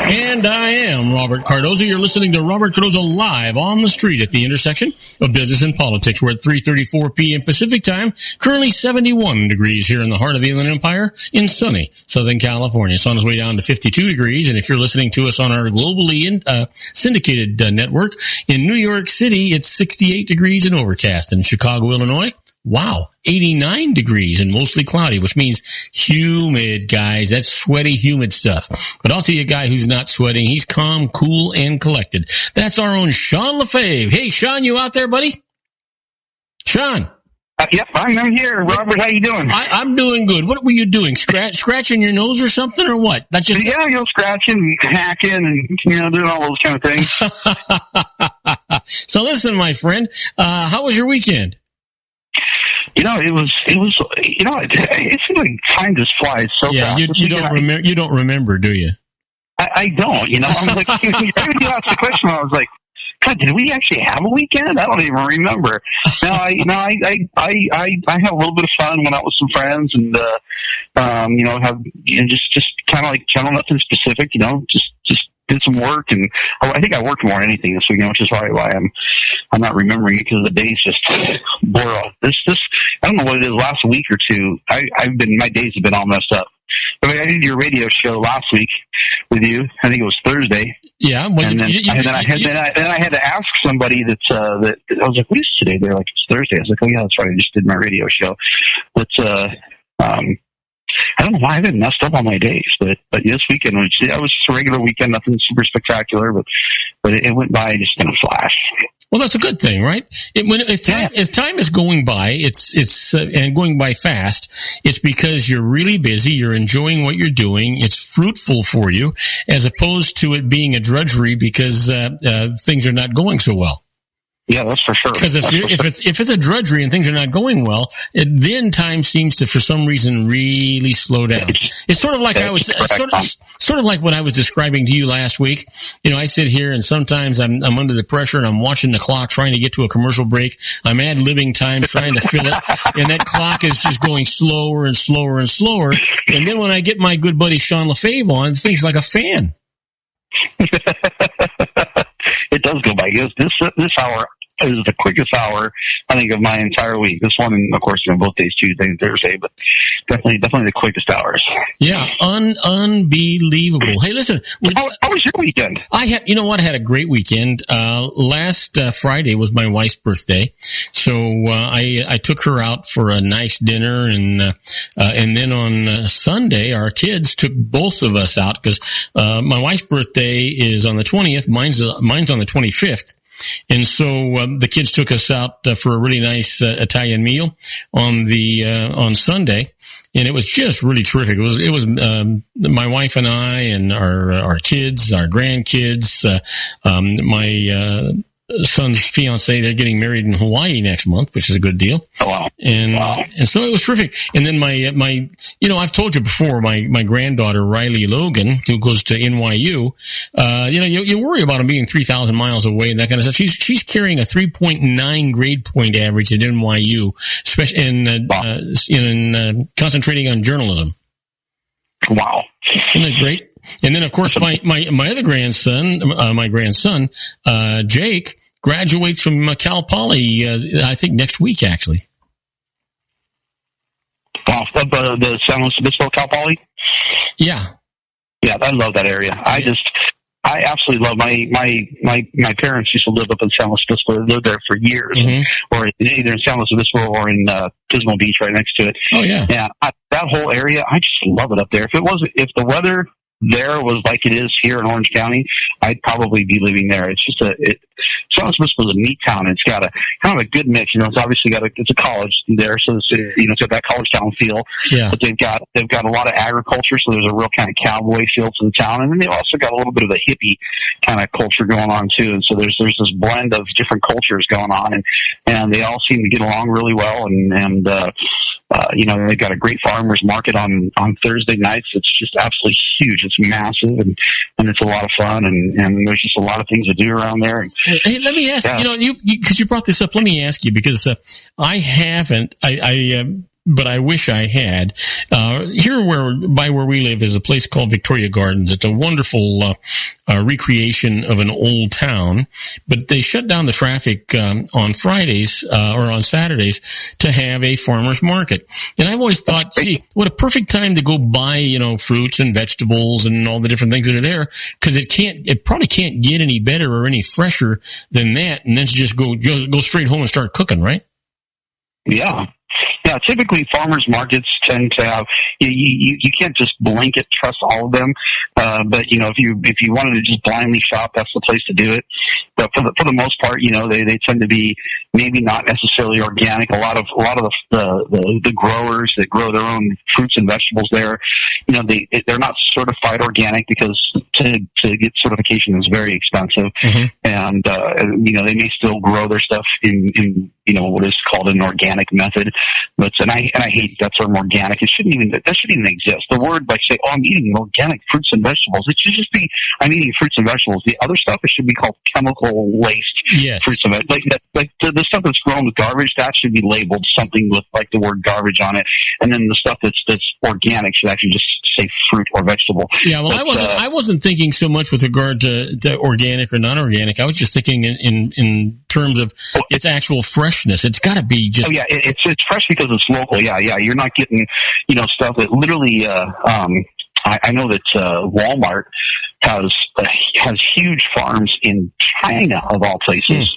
And I am Robert Cardoza. You're listening to Robert Cardoza live on the street at the intersection of business and politics. We're at 3:34 p.m. Pacific time, currently 71 degrees here in the heart of the Inland Empire in sunny Southern California. It's on its way down to 52 degrees. And if you're listening to us on our globally syndicated network, in New York City, it's 68 degrees and overcast. In Chicago, Illinois, wow, 89 degrees and mostly cloudy, which means humid, guys. That's sweaty, humid stuff. But I'll tell you a guy who's not sweating. He's calm, cool, and collected. That's our own Sean LaFave. Hey, Sean, you out there, buddy? Sean. Yep, I'm here. Robert, how you doing? I'm doing good. What were you doing? Scratching your nose or something, or what? Not just scratching, hacking, and doing all those kind of things. So listen, my friend, how was your weekend? It seems like time just flies so fast. You don't remember, do you? I don't. I'm like, every time you asked the question, I was like, God, did we actually have a weekend? I don't even remember. I had a little bit of fun, went out with some friends, and just kind of like nothing specific. Just did some work, and I think I worked more than anything this weekend, which is probably why I'm not remembering it, because the days just blur off. I don't know what it is. Last week or two, my days have been all messed up. I did your radio show last week with you. I think it was Thursday. Yeah. Then I had to ask somebody that I was like, what is today? They're like, it's Thursday. I was like, oh yeah, that's right. I just did my radio show. But, I don't know why I've been messed up on my days, but this weekend was just a regular weekend, nothing super spectacular, but it went by just in a flash. Well, that's a good thing, right? If time is going by, it's and going by fast, it's because you're really busy, you're enjoying what you're doing, it's fruitful for you, as opposed to it being a drudgery because things are not going so well. Yeah, that's for sure. Because if it's a drudgery and things are not going well, then time seems to, for some reason, really slow down. It's sort of like sort of like what I was describing to you last week. I sit here and sometimes I'm under the pressure and I'm watching the clock trying to get to a commercial break. I'm ad-libbing time trying to fill it, and that clock is just going slower and slower and slower. And then when I get my good buddy Sean LaFave on, things like a fan. It does go by. This hour is the quickest hour, I think, of my entire week. This one, and of course, both days, Tuesday and Thursday, but definitely the quickest hours. Yeah, unbelievable. Hey, listen. How was your weekend? I had a great weekend. Last Friday was my wife's birthday, so I took her out for a nice dinner, and then on Sunday, our kids took both of us out because my wife's birthday is on the 20th. Mine's on the 25th. And so the kids took us out for a really nice Italian meal on Sunday, and it was just really terrific. It was my wife and I and our kids, our grandkids, my son's fiance. They're getting married in Hawaii next month, which is a good deal. Oh, wow. And so it was terrific. And then my I've told you before, my granddaughter, Riley Logan, who goes to NYU, you worry about him being 3,000 miles away and that kind of stuff. She's carrying a 3.9 grade point average at NYU, especially in concentrating on journalism. Wow. Isn't that great? And then, of course, my other grandson, Jake, graduates from Cal Poly, I think next week, actually. Wow, the San Luis Obispo Cal Poly? Yeah. Yeah, I love that area. I absolutely love my parents used to live up in San Luis Obispo. They lived there for years, or either in San Luis Obispo or in Pismo Beach, right next to it. Oh yeah, yeah. That whole area, I just love it up there. If the weather there was like it is here in Orange County, I'd probably be living there. It's just San Luis Obispo is a neat town. It's got a kind of a good mix. It's obviously it's a college there, so it's got that college town feel. Yeah. But they've got a lot of agriculture, so there's a real kind of cowboy feel to the town, and then they've also got a little bit of a hippie kind of culture going on too. And so there's this blend of different cultures going on, and they all seem to get along really well. And they've got a great farmers market on Thursday nights. It's just absolutely huge. It's massive, and it's a lot of fun, and there's just a lot of things to do around there. Hey, let me ask you, because you brought this up, let me ask you, because I haven't, but I wish I had. Here where we live is a place called Victoria Gardens. It's a wonderful recreation of an old town, but they shut down the traffic on Fridays or on Saturdays to have a farmer's market. And I've always thought, gee, what a perfect time to go buy, fruits and vegetables and all the different things that are there, because it probably can't get any better or any fresher than that, and then just go straight home and start cooking, right? Yeah. Yeah, typically farmers markets tend to have you can't just blanket trust all of them, but if you wanted to just blindly shop, that's the place to do it. but for the most part, they tend to be maybe not necessarily organic. A lot of the growers that grow their own fruits and vegetables there, they're not certified organic because to get certification is very expensive. Mm-hmm. And they may still grow their stuff in what is called an organic method. But I hate that term organic. That shouldn't even exist. The word, like, say, I'm eating organic fruits and vegetables. It should just be, I'm eating fruits and vegetables. The other stuff, it should be called chemical laced fruits and vegetables. Like the stuff that's grown with garbage, that should be labeled something with like the word garbage on it. And then the stuff that's organic should actually just say fruit or vegetable. Yeah, well, I wasn't thinking so much with regard to organic or non-organic. I was just thinking in terms of its actual freshness. It's got to be just. Oh yeah, it's fresh because it's local. Yeah. You're not getting stuff that literally. I know that Walmart has huge farms in China of all places,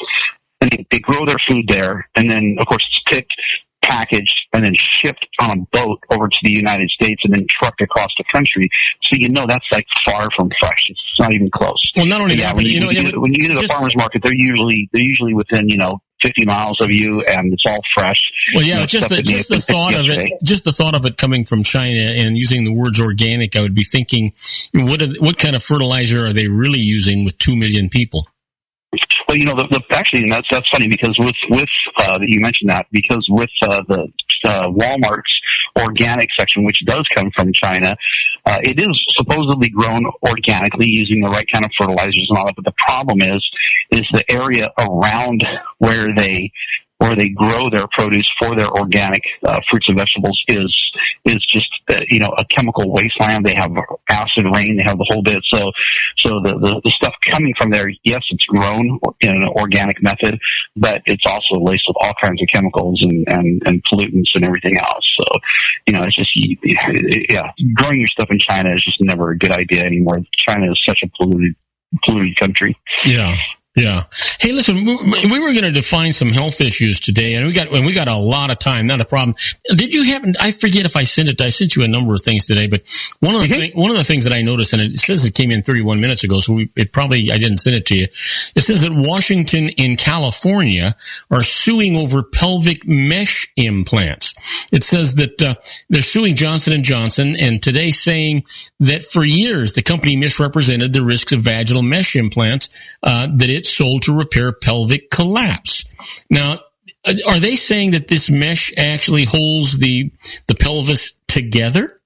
and they grow their food there, and then of course it's picked, packaged, and then shipped on a boat over to the United States and then trucked across the country. So that's like far from fresh. It's not even close. Well, not only that, when you get to the farmer's market, they're usually within 50 miles of you, and it's all fresh. Well, yeah, just the thought of it coming from China and using the words organic, I would be thinking, what kind of fertilizer are they really using with 2 million people? Well, actually, and that's funny because with you mentioned that, because with the Walmart's organic section, which does come from China, it is supposedly grown organically using the right kind of fertilizers and all that. But the problem is the area around where they grow their produce for their organic fruits and vegetables is just a chemical wasteland. They have acid rain, they have the whole bit. So the stuff coming from there, yes, it's grown in an organic method, but it's also laced with all kinds of chemicals and pollutants and everything else. So it's just growing your stuff in China is just never a good idea anymore. China is such a polluted country. Yeah. Yeah. Hey, listen, we were going to define some health issues today, and we got a lot of time. Not a problem. Did you happen? I forget if I sent it. I sent you a number of things today, but one of the things that I noticed, and it says it came in 31 minutes ago, so I didn't send it to you. It says that Washington and California are suing over pelvic mesh implants. It says that they're suing Johnson & Johnson, and today saying that for years the company misrepresented the risks of vaginal mesh implants that it sold to repair pelvic collapse. Now, are they saying that this mesh actually holds the pelvis together?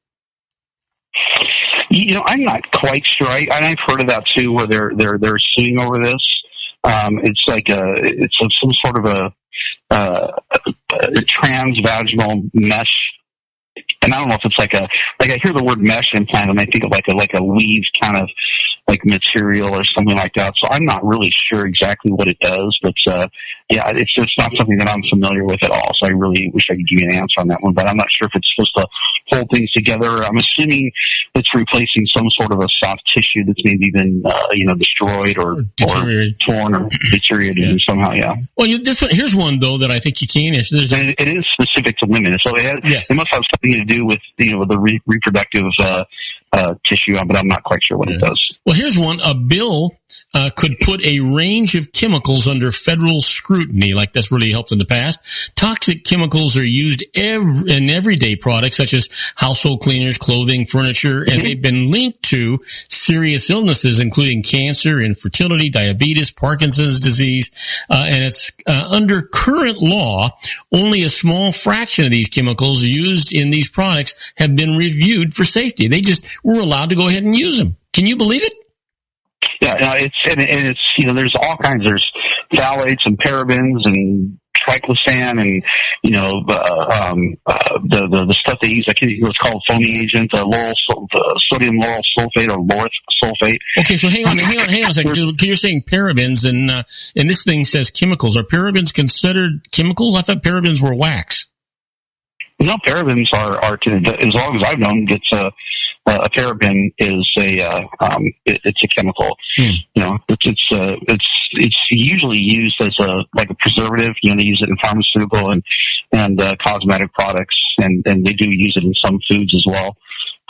I'm not quite sure. I've heard of that too, where they're suing over this. It's like it's some sort of a transvaginal mesh. And I don't know if it's like I hear the word mesh implant and I think of like a weave kind of like material or something like that. So I'm not really sure exactly what it does, but it's just not something that I'm familiar with at all. So I really wish I could give you an answer on that one, but I'm not sure if it's supposed to hold things together. I'm assuming it's replacing some sort of a soft tissue that's maybe been destroyed or torn or deteriorated somehow. Yeah. Well, here's one though that I think you can answer. It is specific to women, so it must have something to do with the reproductive tissue, but I'm not quite sure what it does. Well, here's one. A bill could put a range of chemicals under federal scrutiny, like that's really helped in the past. Toxic chemicals are used in everyday products such as household cleaners, clothing, furniture, and they've been linked to serious illnesses, including cancer, infertility, diabetes, Parkinson's disease, and it's under current law, only a small fraction of these chemicals used in these products have been reviewed for safety. We're allowed to go ahead and use them. Can you believe it? Yeah, it's there's all kinds. There's phthalates and parabens and triclosan and the stuff they use. I think it was called foamy agent, sodium lauryl sulfate or laureth sulfate. Okay, so hang on a second. You're saying parabens and this thing says chemicals. Are parabens considered chemicals? I thought parabens were wax. No, parabens are as long as I've known, it's a paraben is it's a chemical. It's usually used as a preservative. They use it in pharmaceutical and cosmetic products, and they do use it in some foods as well.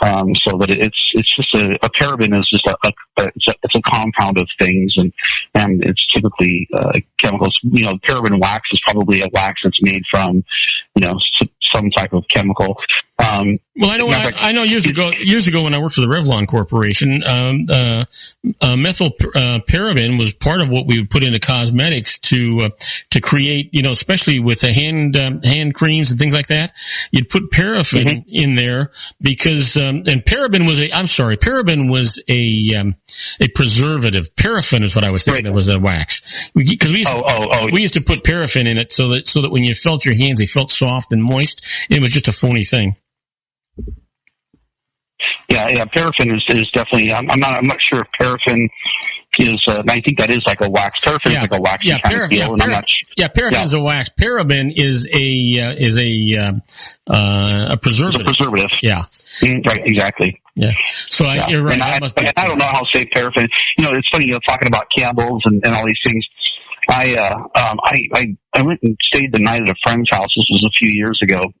So that it's just a paraben is just a but it's a compound of things, and it's typically chemicals. Paraben wax is probably a wax that's made from some type of chemical. Well, I know years ago when I worked for the Revlon Corporation, methylparaben was part of what we would put into cosmetics to create, especially with the hand creams and things like that. You'd put paraffin in there because, and paraben was a preservative. Paraffin is what I was thinking. It was a wax because we used to put paraffin in it so that when you felt your hands, they felt soft and moist. It was just a phony thing. Yeah, paraffin is definitely. I'm not sure if paraffin is. I think that is like a wax. Paraffin is like a wax kind of deal. Paraffin is a wax. Paraben is a preservative. It's a preservative. Yeah. Right. Exactly. Yeah. So you're right. I don't know how safe paraffin. It's funny. Talking about candles and all these things. I went and stayed the night at a friend's house. This was a few years ago.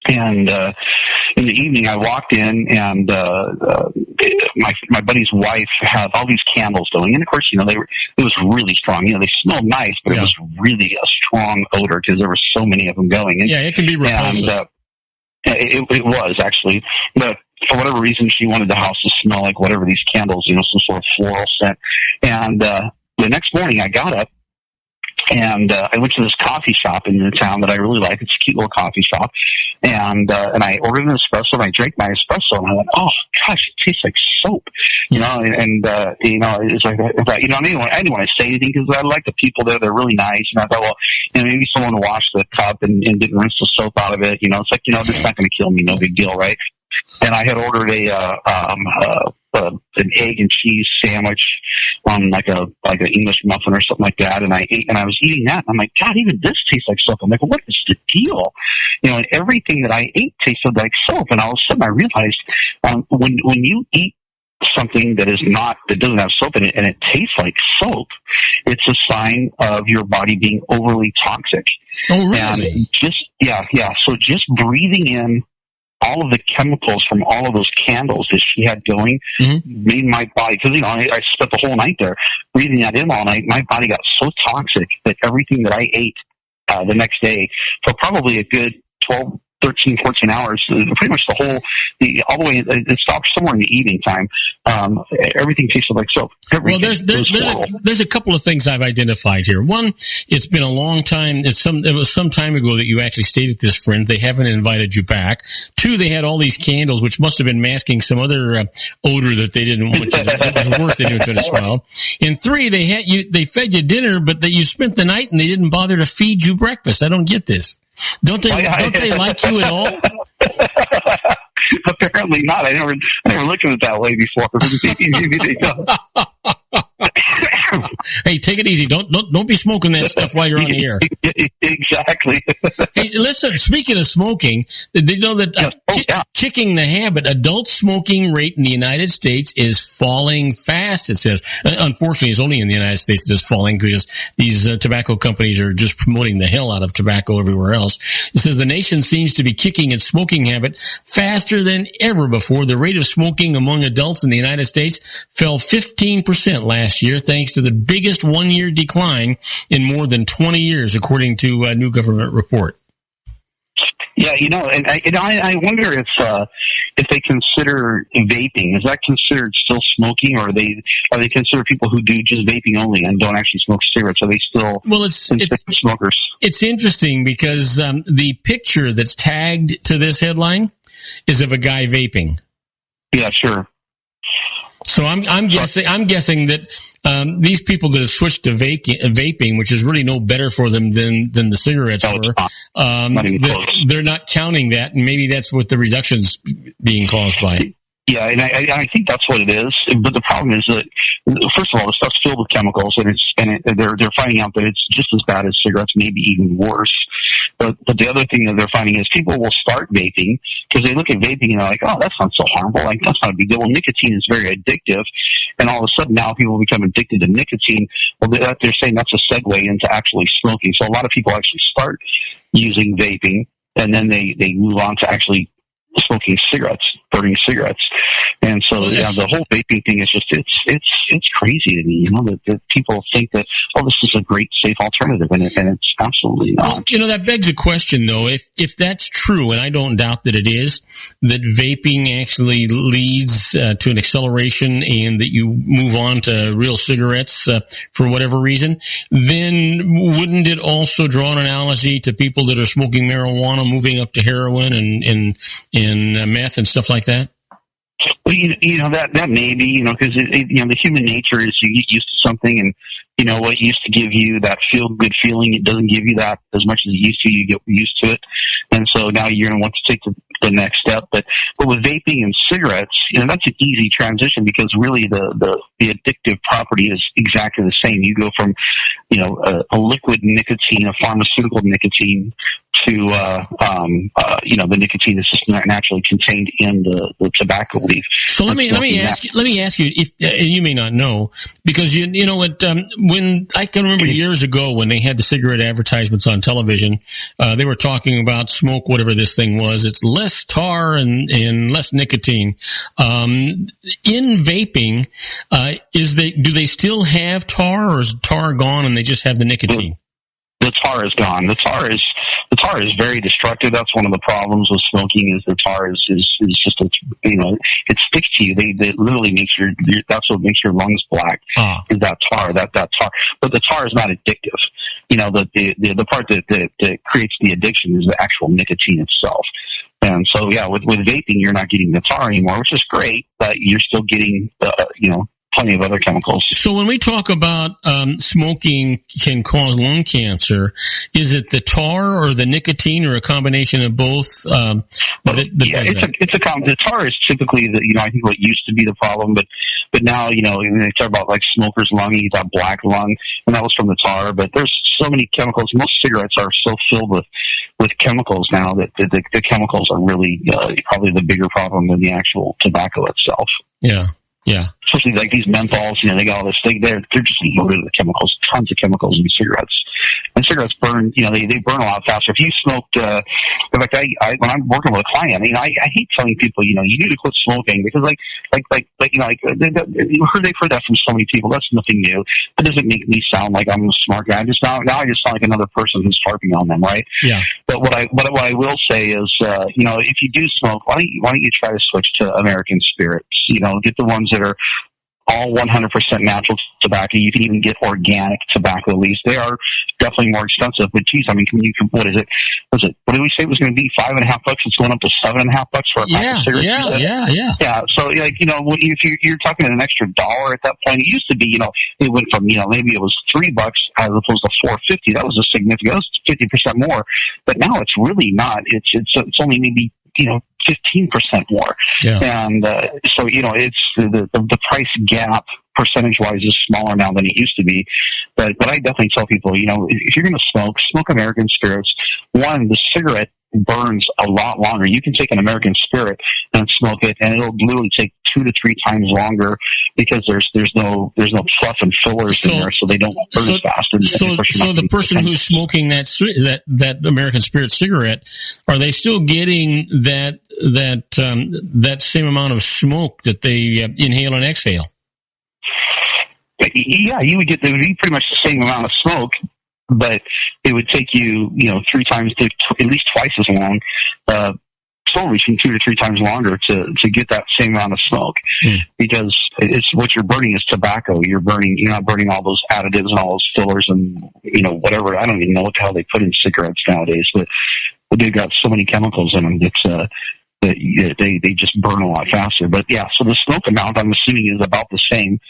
And in the evening, I walked in, and my buddy's wife had all these candles going. And of course, it was really strong. They smelled nice, but it was really a strong odor because there were so many of them going. And, it can be repulsive. And it was actually, but for whatever reason, she wanted the house to smell like whatever these candles, some sort of floral scent. And the next morning, I got up. And I went to this coffee shop in the town that I really like. It's a cute little coffee shop. And I ordered an espresso, and I drank my espresso, and I went, oh, gosh, it tastes like soap. It's like, I didn't want to say anything because I like the people there. They're really nice. And I thought, well, maybe someone washed the cup and didn't rinse the soap out of it. It's like, this is not going to kill me. No big deal, right? And I had ordered an egg and cheese sandwich on like an English muffin or something like that, and I ate, and I was eating that, and I'm like, God, even this tastes like soap. I'm like, what is the deal? And everything that I ate tasted like soap, and all of a sudden I realized when you eat something that doesn't have soap in it and it tastes like soap, it's a sign of your body being overly toxic. Oh, really? And so just breathing in all of the chemicals from all of those candles that she had going made my body, because, I spent the whole night there breathing that in all night. My body got so toxic that everything that I ate the next day for probably a good 12, 13, 14 hours, pretty much all the way, it stopped somewhere in the evening time. Everything tasted like soap. Well, there's a couple of things I've identified here. One, it's been a long time. It was some time ago that you actually stayed at this friend. They haven't invited you back. Two, they had all these candles, which must have been masking some other odor that they didn't want you to. It was worse than you were to smell. And three, they fed you dinner, but that you spent the night and they didn't bother to feed you breakfast. I don't get this. Don't they like you at all? Apparently not. I never looked at it that way before. Maybe they don't. Hey, take it easy. Don't be smoking that stuff while you're on the air. Exactly. Hey, listen, speaking of smoking, they know that kicking the habit, adult smoking rate in the United States is falling fast, it says. Unfortunately, it's only in the United States that it's falling because these tobacco companies are just promoting the hell out of tobacco everywhere else. It says the nation seems to be kicking its smoking habit faster than ever before. The rate of smoking among adults in the United States fell 15% last year, thanks to the biggest one-year decline in more than 20 years, according to a new government report. Yeah, and I wonder if they consider vaping. Is that considered still smoking, or are they consider people who do just vaping only and don't actually smoke cigarettes? Are they still smokers? It's interesting because the picture that's tagged to this headline is of a guy vaping. Yeah, sure. So I'm guessing that these people that have switched to vaping, which is really no better for them than the cigarettes were, they're not counting that, and maybe that's what the reduction's being caused by. Yeah, and I think that's what it is. But the problem is that, first of all, the stuff's filled with chemicals, and they're finding out that it's just as bad as cigarettes, maybe even worse. But the other thing that they're finding is people will start vaping because they look at vaping and they're like, oh, that's not so harmful. Like, that's not a big deal. Well, nicotine is very addictive, and all of a sudden now people become addicted to nicotine. Well, they're saying that's a segue into actually smoking. So a lot of people actually start using vaping, and then they move on to actually smoking cigarettes, burning cigarettes. And so, the whole vaping thing is just, it's crazy to me, that people think that, this is a great, safe alternative, and it's absolutely not. Well, that begs a question, though. If that's true, and I don't doubt that it is, that vaping actually leads to an acceleration and that you move on to real cigarettes for whatever reason, then wouldn't it also draw an analogy to people that are smoking marijuana moving up to heroin and meth and stuff like that? Well, that may be, because the human nature is you get used to something, and what used to give you that feel-good feeling, it doesn't give you that as much as it used to. You get used to it, and so now you're going to want to take the next step. But with vaping and cigarettes, that's an easy transition, because really the addictive property is exactly the same. You go from a liquid nicotine, a pharmaceutical nicotine, to the nicotine that's just naturally contained in the tobacco leaf. So let me ask you, if and you may not know, because you know what, when I can remember years ago when they had the cigarette advertisements on television, they were talking about smoke whatever this thing was. It's less tar and less nicotine. In vaping, do they still have tar, or is tar gone and they just have the nicotine? The tar is gone. The tar is very destructive. That's one of the problems with smoking, is the tar is just it sticks to you. They literally makes that's what makes your lungs black. Is that tar. But the tar is not addictive. The part that creates the addiction is the actual nicotine itself. And so, with vaping, you're not getting the tar anymore, which is great, but you're still getting plenty of other chemicals. So when we talk about smoking can cause lung cancer, is it the tar or the nicotine, or a combination of both? The tar is typically I think what used to be the problem, but now when they talk about like smoker's lung, you get that black lung, and that was from the tar. But there's so many chemicals. Most cigarettes are so filled with chemicals now that the chemicals are really probably the bigger problem than the actual tobacco itself. Yeah. Yeah. Especially like these menthols, they got all this thing. They're just loaded with chemicals, tons of chemicals in cigarettes. And cigarettes burn, they burn a lot faster. If you smoked, in fact, when I'm working with a client, I hate telling people, you need to quit smoking, because they've heard that from so many people. That's nothing new. It doesn't make me sound like I'm a smart guy. Now I just sound like another person who's harping on them, right? Yeah. But what I will say is, if you do smoke, why don't you try to switch to American spirits? Get the ones that are all 100% natural tobacco. You can even get organic tobacco leaves. They are definitely more expensive, but geez, what is it? What did we say it was going to be? $5.50? It's going up to $7.50 for a pack of cigarettes. Yeah. So, if you're talking an extra $1 at that point, it used to be, it went from, maybe it was $3 as opposed to $4.50. That was a significant, that was 50% more. But now it's really not. It's only maybe 15% more. Yeah. And so it's the price gap percentage-wise is smaller now than it used to be. But I definitely tell people, if you're going to smoke American spirits. One, the cigarette burns a lot longer. You can take an American spirit and smoke it, and it'll literally take 2 to 3 times longer, because there's no fluff and fillers in there, so they don't burn as fast. So the person who's smoking that American Spirit cigarette, are they still getting that same amount of smoke that they inhale and exhale? Yeah, it would be pretty much the same amount of smoke, but it would take you 3 times to at least twice as long. Still reaching 2 to 3 times longer to get that same amount of smoke, because it's what you're burning is tobacco. You're not burning all those additives and all those fillers and whatever. I don't even know what the hell they put in cigarettes nowadays, but they've got so many chemicals in them that they just burn a lot faster. But yeah, so the smoke amount, I'm assuming, is about the same,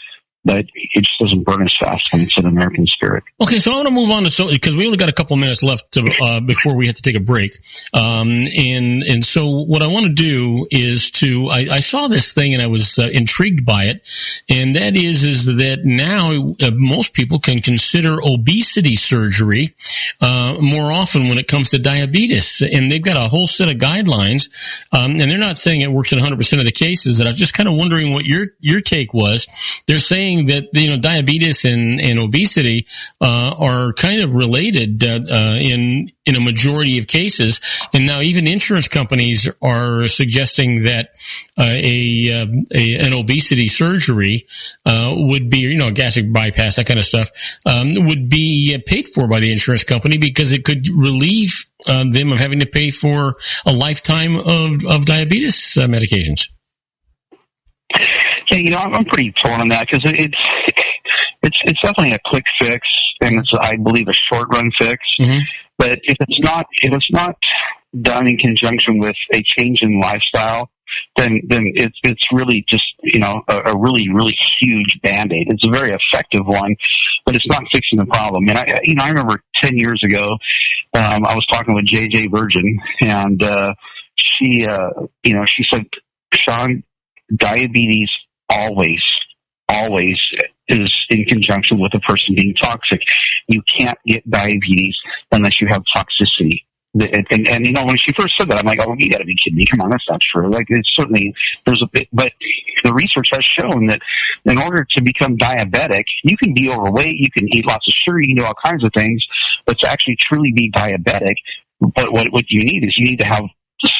but it just doesn't burn as fast when it's an American Spirit. Okay, so I want to move on to because we only got a couple of minutes left before we have to take a break. And so what I want to do is I saw this thing and I was intrigued by it, and that is that now most people can consider obesity surgery more often when it comes to diabetes, and they've got a whole set of guidelines, and they're not saying it works in 100% of the cases. And I was just kind of wondering what your take was. They're saying saying that, diabetes and obesity, are kind of related, in a majority of cases. And now even insurance companies are suggesting that, an obesity surgery, would be, gastric bypass, that kind of stuff, would be paid for by the insurance company because it could relieve, them of having to pay for a lifetime of diabetes medications. Yeah, I'm pretty torn on that because it's definitely a quick fix, and it's, I believe, a short run fix. Mm-hmm. But if it's not done in conjunction with a change in lifestyle, then it's really just a really really huge Band-Aid. It's a very effective one, but it's not fixing the problem. And I remember 10 years ago, I was talking with JJ Virgin, and she said, Sean, diabetes always is in conjunction with a person being toxic. You can't get diabetes unless you have toxicity. And when she first said that, I'm like, oh, you gotta be kidding me. Come on, that's not true. Like, it's certainly, there's a bit, but the research has shown that in order to become diabetic, you can be overweight, you can eat lots of sugar, you can do all kinds of things, but to actually truly be diabetic, but what you need is you need to have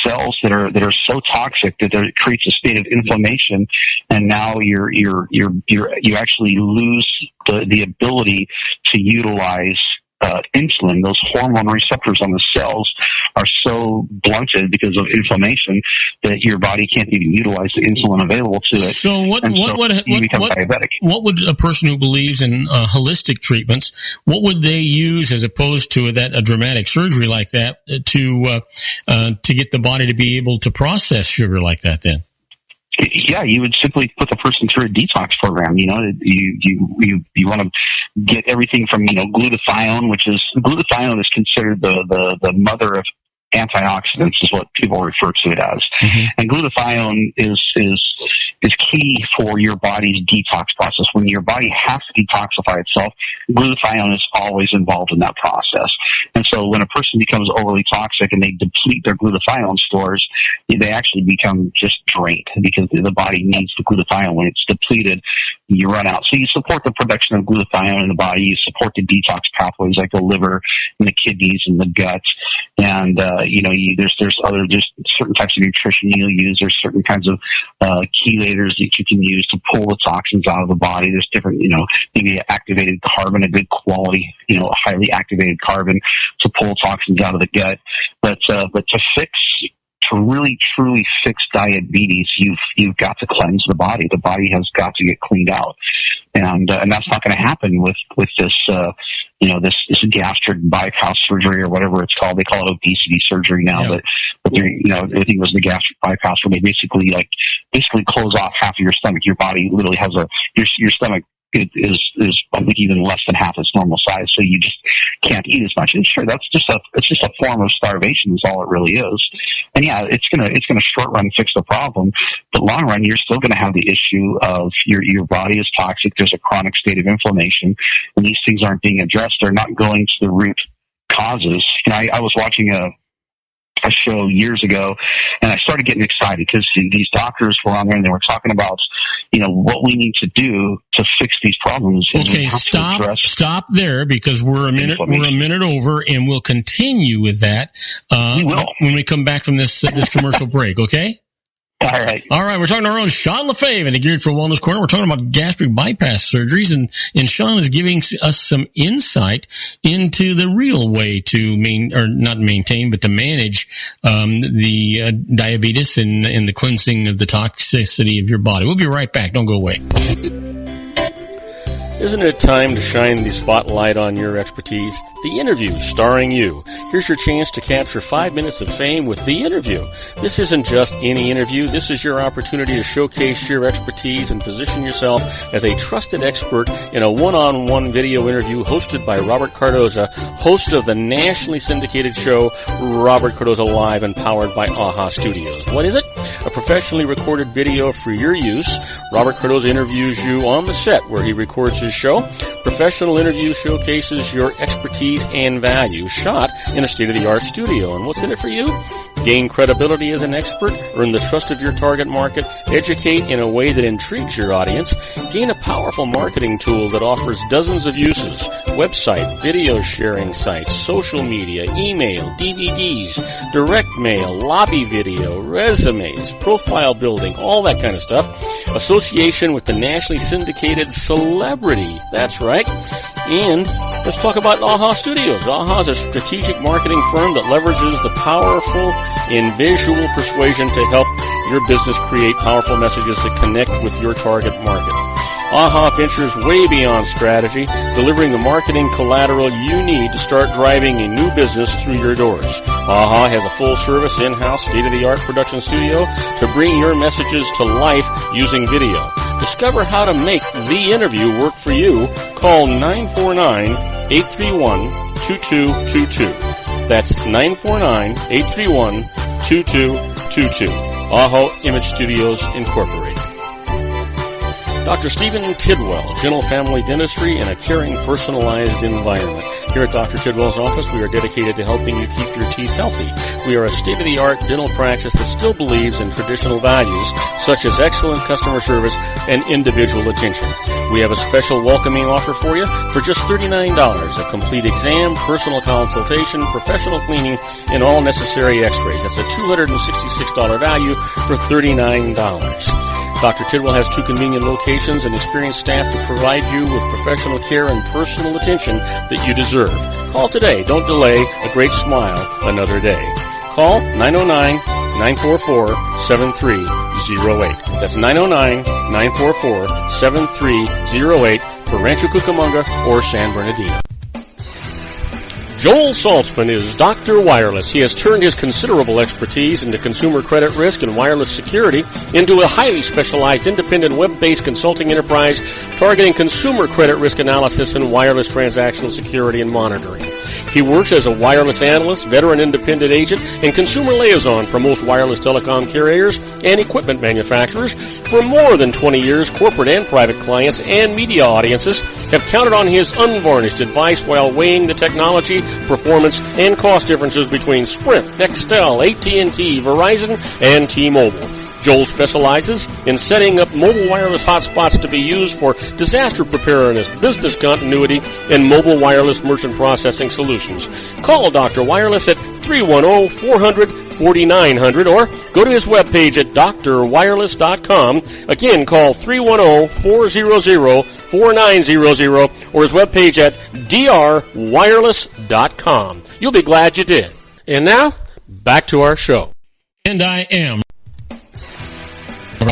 cells that are so toxic that it creates a state of inflammation, and now you actually lose the ability to utilize insulin. Those hormone receptors on the cells are so blunted because of inflammation that your body can't even utilize the insulin available to it. So what would a person who believes in holistic treatments, what would they use as opposed to a dramatic surgery like that to get the body to be able to process sugar like that then? Yeah, you would simply put the person through a detox program. You want to get everything from, glutathione, which is considered the mother of antioxidants, is what people refer to it as. Mm-hmm. And glutathione is key for your body's detox process. When your body has to detoxify itself, glutathione is always involved in that process. And so when a person becomes overly toxic and they deplete their glutathione stores, they actually become just drained because the body needs the glutathione. When it's depleted, you run out. So you support the production of glutathione in the body. You support the detox pathways like the liver and the kidneys and the gut. And, there's certain types of nutrition you'll use. There's certain kinds of, chelators that you can use to pull the toxins out of the body. There's different, maybe activated carbon, a good quality, highly activated carbon to pull toxins out of the gut. But to really truly fix diabetes, you've got to cleanse the body. The body has got to get cleaned out. And that's not going to happen with this, this gastric bypass surgery or whatever it's called. They call it obesity surgery now, yeah. but I think it was the gastric bypass where they basically close off half of your stomach. Your body literally has your stomach is I think even less than half its normal size, so you just can't eat as much. And sure, it's just a form of starvation is all it really is. And yeah, it's gonna short run fix the problem, but long run you're still gonna have the issue of your body is toxic, there's a chronic state of inflammation, and these things aren't being addressed. They're not going to the root causes. I was watching a show years ago, and I started getting excited because these doctors were on there and they were talking about, what we need to do to fix these problems. Okay, stop there because we're a minute over, and we'll continue with that when we come back from this commercial break. Okay. All right. We're talking to our own Sean LaFave in the Geared for Wellness Corner. We're talking about gastric bypass surgeries, and Sean is giving us some insight into the real way to not maintain, but to manage the diabetes and the cleansing of the toxicity of your body. We'll be right back. Don't go away. Isn't it time to shine the spotlight on your expertise? The Interview, starring you. Here's your chance to capture 5 minutes of fame with The Interview. This isn't just any interview. This is your opportunity to showcase your expertise and position yourself as a trusted expert in a one-on-one video interview hosted by Robert Cardoza, host of the nationally syndicated show Robert Cardoza Live and powered by AHA Studios. What is it? A professionally recorded video for your use. Robert Cardoza interviews you on the set where he records his show. Professional interview showcases your expertise and value, shot in a state-of-the-art studio. And what's in it for you? Gain credibility as an expert, earn the trust of your target market, educate in a way that intrigues your audience, gain a powerful marketing tool that offers dozens of uses, website, video sharing sites, social media, email, DVDs, direct mail, lobby video, resumes, profile building, all that kind of stuff. Association with the nationally syndicated celebrity. That's right. And let's talk about AHA Studios. AHA is a strategic marketing firm that leverages the powerful and visual persuasion to help your business create powerful messages that connect with your target market. AHA ventures way beyond strategy, delivering the marketing collateral you need to start driving a new business through your doors. AHA has a full-service, in-house, state-of-the-art production studio to bring your messages to life using video. Discover how to make the interview work for you. Call 949-831-2222. That's 949-831-2222. AHA Image Studios, Incorporated. Dr. Stephen Tidwell, Gentle Family Dentistry in a caring, personalized environment. Here at Dr. Tidwell's office, we are dedicated to helping you keep your teeth healthy. We are a state-of-the-art dental practice that still believes in traditional values, such as excellent customer service and individual attention. We have a special welcoming offer for you for just $39, a complete exam, personal consultation, professional cleaning, and all necessary x-rays. That's a $266 value for $39. Dr. Tidwell has 2 convenient locations and experienced staff to provide you with professional care and personal attention that you deserve. Call today. Don't delay. A great smile another day. Call 909-944-7308. That's 909-944-7308 for Rancho Cucamonga or San Bernardino. Joel Saltzman is Dr. Wireless. He has turned his considerable expertise into consumer credit risk and wireless security into a highly specialized independent web-based consulting enterprise targeting consumer credit risk analysis and wireless transactional security and monitoring. He works as a wireless analyst, veteran independent agent, and consumer liaison for most wireless telecom carriers and equipment manufacturers. For more than 20 years, corporate and private clients and media audiences have counted on his unvarnished advice while weighing the technology, performance, and cost differences between Sprint, Nextel, AT&T, Verizon, and T-Mobile. Joel specializes in setting up mobile wireless hotspots to be used for disaster preparedness, business continuity, and mobile wireless merchant processing solutions. Call Dr. Wireless at 310-400-4900 or go to his webpage at drwireless.com. Again, call 310-400-4900 or his webpage at drwireless.com. You'll be glad you did. And now, back to our show. And I am.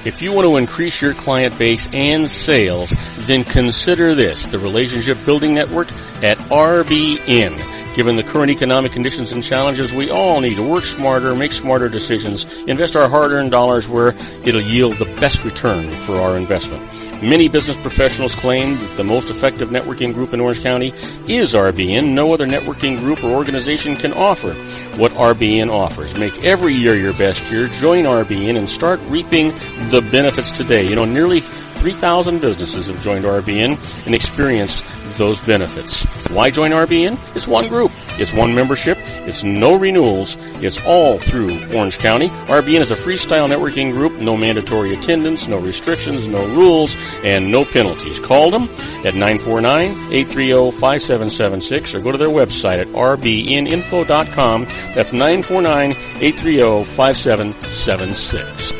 If you want to increase your client base and sales, then consider this, the Relationship Building Network at RBN. Given the current economic conditions and challenges, we all need to work smarter, make smarter decisions, invest our hard-earned dollars where it'll yield the best return for our investment. Many business professionals claim that the most effective networking group in Orange County is RBN. No other networking group or organization can offer what RBN offers. Make every year your best year. Join RBN and start reaping the benefits today. You know, nearly 3,000 businesses have joined RBN and experienced those benefits. Why join RBN? It's one group. It's one membership. It's no renewals. It's all through Orange County. RBN is a freestyle networking group. No mandatory attendance, no restrictions, no rules, and no penalties. Call them at 949-830-5776 or go to their website at rbninfo.com. That's 949-830-5776.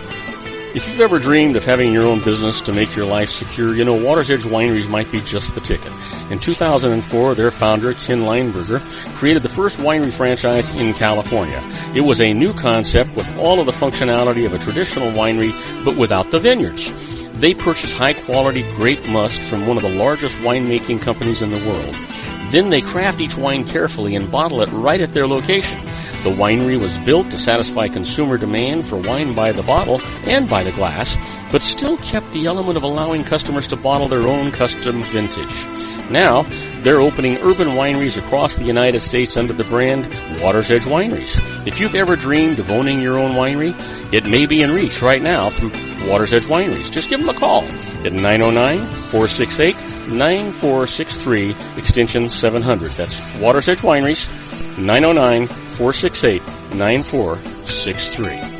If you've ever dreamed of having your own business to make your life secure, you know Water's Edge Wineries might be just the ticket. In 2004, their founder, Ken Leinberger, created the first winery franchise in California. It was a new concept with all of the functionality of a traditional winery, but without the vineyards. They purchased high-quality grape must from one of the largest winemaking companies in the world. Then they craft each wine carefully and bottle it right at their location. The winery was built to satisfy consumer demand for wine by the bottle and by the glass, but still kept the element of allowing customers to bottle their own custom vintage. Now, they're opening urban wineries across the United States under the brand Water's Edge Wineries. If you've ever dreamed of owning your own winery, it may be in reach right now through Water's Edge Wineries. Just give them a call at 909-468-9463, extension 700. That's Water's Edge Wineries, 909-468-9463.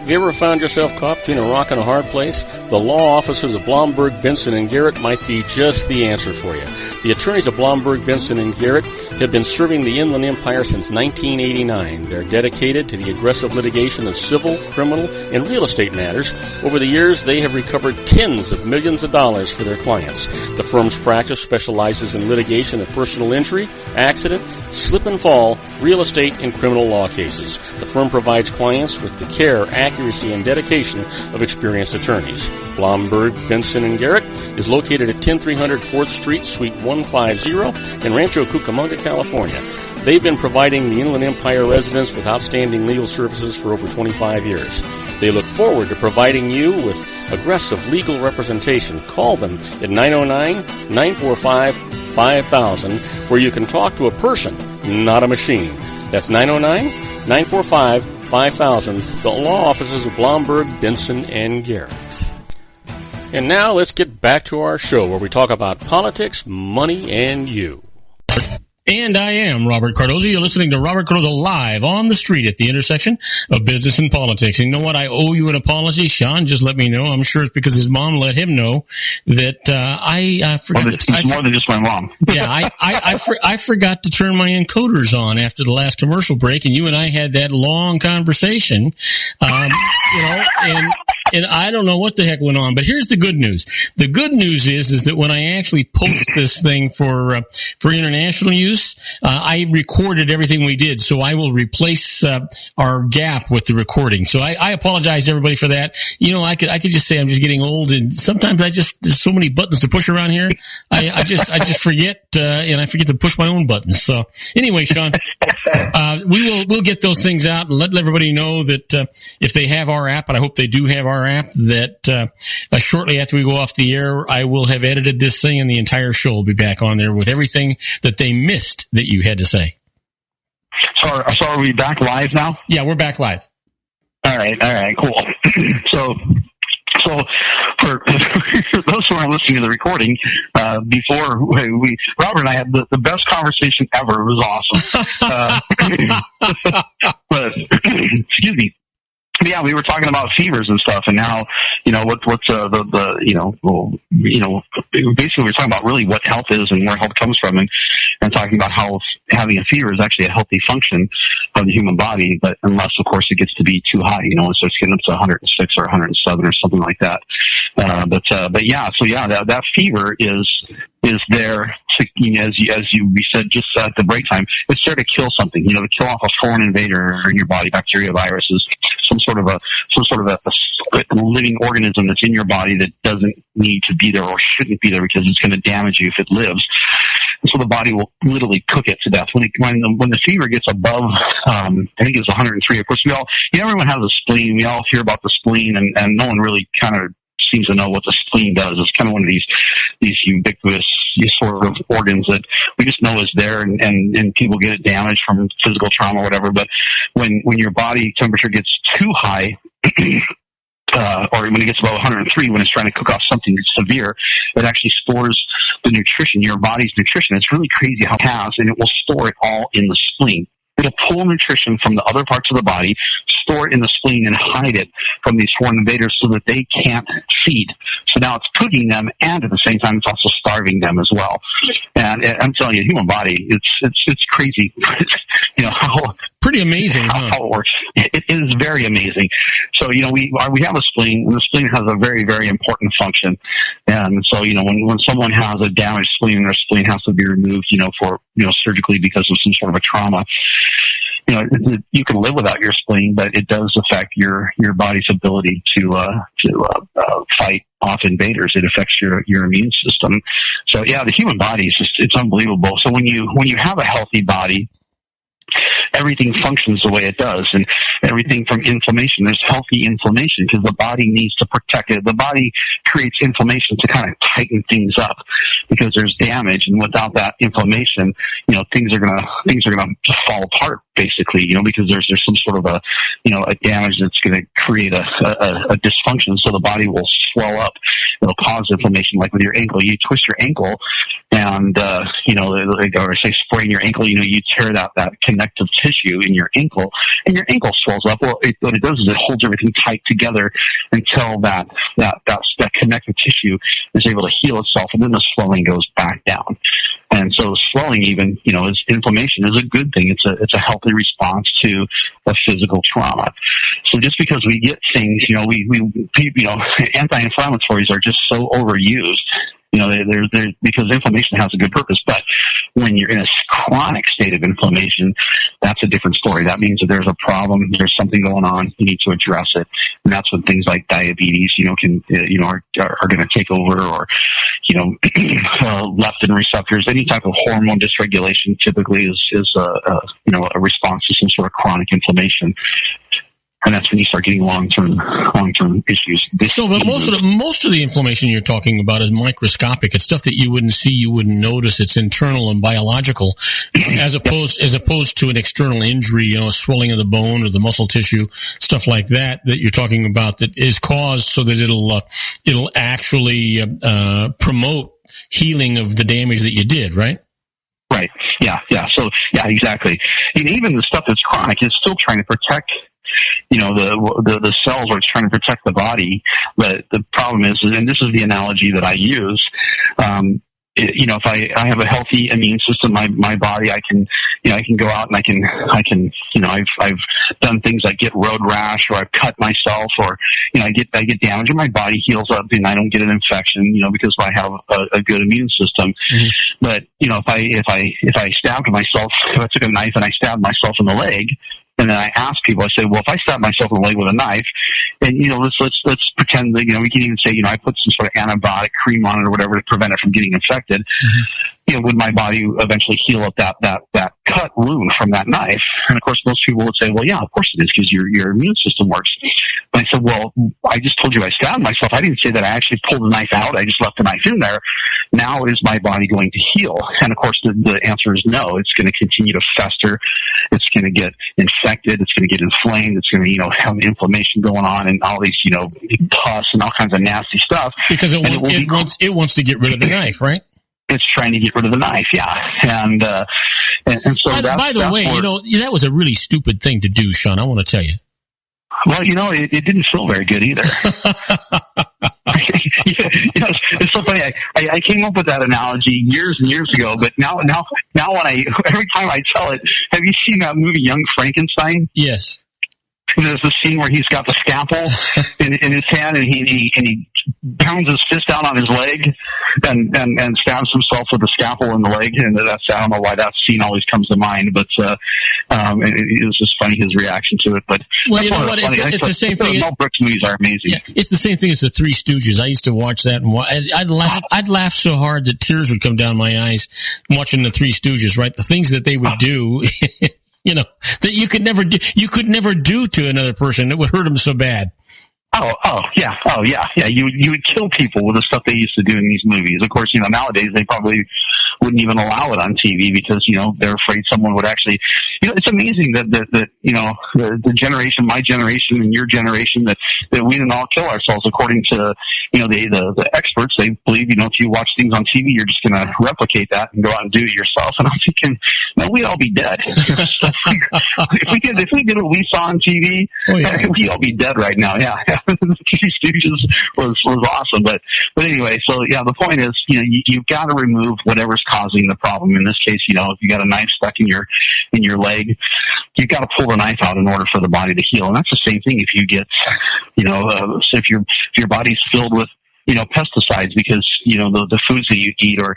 Have you ever found yourself caught between a rock and a hard place? The law offices of Blomberg, Benson, and Garrett might be just the answer for you. The attorneys of Blomberg, Benson, and Garrett have been serving the Inland Empire since 1989. They're dedicated to the aggressive litigation of civil, criminal, and real estate matters. Over the years, they have recovered tens of millions of dollars for their clients. The firm's practice specializes in litigation of personal injury, accident, slip and fall, real estate, and criminal law cases. The firm provides clients with the care, accuracy, and dedication of experienced attorneys. Blomberg, Benson, and Garrett is located at 10300 4th Street, Suite 150 in Rancho Cucamonga, California. They've been providing the Inland Empire residents with outstanding legal services for over 25 years. They look forward to providing you with aggressive legal representation. Call them at 909-945-5000, where you can talk to a person, not a machine. That's 909-945-5000, the law offices of Blomberg, Benson, and Garrett. And now let's get back to our show where we talk about politics, money, and you. And I am Robert Cardoza. You're listening to Robert Cardoza live on the street at the intersection of business and politics. And you know what? I owe you an apology. Sean just let me know. I'm sure it's because his mom let him know that I forgot. Well, it's more than just my mom. Yeah, I forgot to turn my encoders on after the last commercial break, and you and I had that long conversation. And I don't know what the heck went on, but here's the good news. The good news is that when I actually post this thing for international use, I recorded everything we did, so I will replace our gap with the recording. So I apologize to everybody for that. You know, I could just say I'm just getting old, and sometimes there's so many buttons to push around here. I just forget, and I forget to push my own buttons. So anyway, Sean, we'll get those things out and let everybody know that if they have our app, and I hope they do have our app, that shortly after we go off the air, I will have edited this thing, and the entire show will be back on there with everything that they missed that you had to say. So are we back live now? Yeah, we're back live. All right, cool. So for those who aren't listening to the recording, before Robert and I had the best conversation ever. It was awesome. But excuse me. Yeah, we were talking about fevers and stuff, and now, what's basically we're talking about really what health is and where health comes from, and talking about how having a fever is actually a healthy function of the human body, but unless, of course, it gets to be too high, it starts getting up to 106 or 107 or something like that. That fever is there to, as we said just at the break time, it's there to kill something, to kill off a foreign invader in your body, bacteria, viruses, some sort of a living organism that's in your body that doesn't need to be there or shouldn't be there because it's going to damage you if it lives. And so the body will literally cook it to death. When the fever gets above, I think it's 103. Of course, everyone has a spleen. We all hear about the spleen, and no one really kind of seems to know what the spleen does. It's kind of one of these ubiquitous sort of organs that we just know is there, and people get it damaged from physical trauma or whatever. But when your body temperature gets too high, or when it gets above 103, when it's trying to cook off something severe, it actually stores the nutrition, your body's nutrition. It's really crazy how it has, and it will store it all in the spleen. It'll pull nutrition from the other parts of the body, store it in the spleen, and hide it from these foreign invaders so that they can't feed. So now it's cooking them, and at the same time, it's also starving them as well. And I'm telling you, human body, it's crazy. How pretty amazing, how it works. It is very amazing. So we have a spleen, and the spleen has a very, very important function. And so when someone has a damaged spleen, their spleen has to be removed, for surgically because of some sort of a trauma. You can live without your spleen, but it does affect your body's ability to fight off invaders. It affects your immune system. So yeah, the human body is it's unbelievable. So when you have a healthy body, everything functions the way it does, and everything from inflammation. There's healthy inflammation because the body needs to protect it. The body creates inflammation to kind of tighten things up because there's damage, and without that inflammation, things are gonna fall apart basically. Because there's some sort of a damage that's going to create a dysfunction. So the body will swell up it'll cause inflammation. Like with your ankle, you twist your ankle, and or say sprain your ankle, you tear that connective tissue in your ankle, and your ankle swells up. Well, what it does is it holds everything tight together until that connective tissue is able to heal itself, and then the swelling goes back down. And so swelling, even inflammation is a good thing. It's a healthy response to a physical trauma. So just because we get things, anti-inflammatories are just so overused. They're because inflammation has a good purpose, but when you're in a chronic state of inflammation, that's a different story. That means that there's a problem, there's something going on, you need to address it, and that's when things like diabetes, are going to take over, or leptin receptors, any type of hormone dysregulation typically is a response to some sort of chronic inflammation. And that's when you start getting long-term issues. But most of the inflammation you're talking about is microscopic. It's stuff that you wouldn't see, you wouldn't notice. It's internal and biological, as opposed to an external injury, swelling of the bone or the muscle tissue, stuff like that you're talking about that is caused so that it'll actually promote healing of the damage that you did, right? Right. Yeah. So exactly. And even the stuff that's chronic is still trying to protect. The cells where it's trying to protect the body, but the problem is, and this is the analogy that I use, if I have a healthy immune system, my body, I can go out and I can, I've done things like get road rash, or I've cut myself, or, I get damage and my body heals up and I don't get an infection, because I have a good immune system. Mm-hmm. But, if I stabbed myself, if I took a knife and I stabbed myself in the leg, and then I ask people, I say, well, if I stab myself in the leg with a knife, and, let's pretend that, we can even say, I put some sort of antibiotic cream on it or whatever to prevent it from getting infected. Mm-hmm. Would my body eventually heal up that cut wound from that knife? And of course, most people would say, well, yeah, of course it is, because your immune system works. But I said, well, I just told you I stabbed myself. I didn't say that I actually pulled the knife out. I just left the knife in there. Now is my body going to heal? And of course, the answer is no. It's going to continue to fester. It's going to get infected. It's going to get inflamed. It's going to, have inflammation going on and all these, pus and all kinds of nasty stuff. Because it wants to get rid of the knife, right? It's trying to get rid of the knife, yeah. And so by the way, that was a really stupid thing to do, Sean. I want to tell you. Well, it didn't feel very good either. It's so funny. I came up with that analogy years and years ago, but now when every time I tell it, have you seen that movie Young Frankenstein? Yes. There's the scene where he's got the scalpel in his hand, and he pounds his fist down on his leg and stabs himself with the scalpel in the leg. And I don't know why that scene always comes to mind, but it was just funny, his reaction to it. But well, you know what? It's the same thing. Mel Brooks movies are amazing. Yeah, it's the same thing as the Three Stooges. I used to watch that, and I'd laugh so hard that tears would come down my eyes watching the Three Stooges. Right, the things that they would do. That you could never do to another person that would hurt them so bad. Oh, yeah. You would kill people with the stuff they used to do in these movies. Of course, nowadays they probably wouldn't even allow it on TV because, they're afraid someone would actually, it's amazing that the generation, my generation and your generation, that we didn't all kill ourselves according to, the experts. They believe, if you watch things on TV, you're just going to replicate that and go out and do it yourself. And I'm thinking, no, we'd all be dead. if we did what we saw on TV, we'd all be dead right now. Yeah. The Three Stooges was awesome, but anyway, so yeah, the point is, you've got to remove whatever's causing the problem. In this case, if you got a knife stuck in your leg, you've got to pull the knife out in order for the body to heal. And that's the same thing if you get, if your body's filled with pesticides because, the foods that you eat or,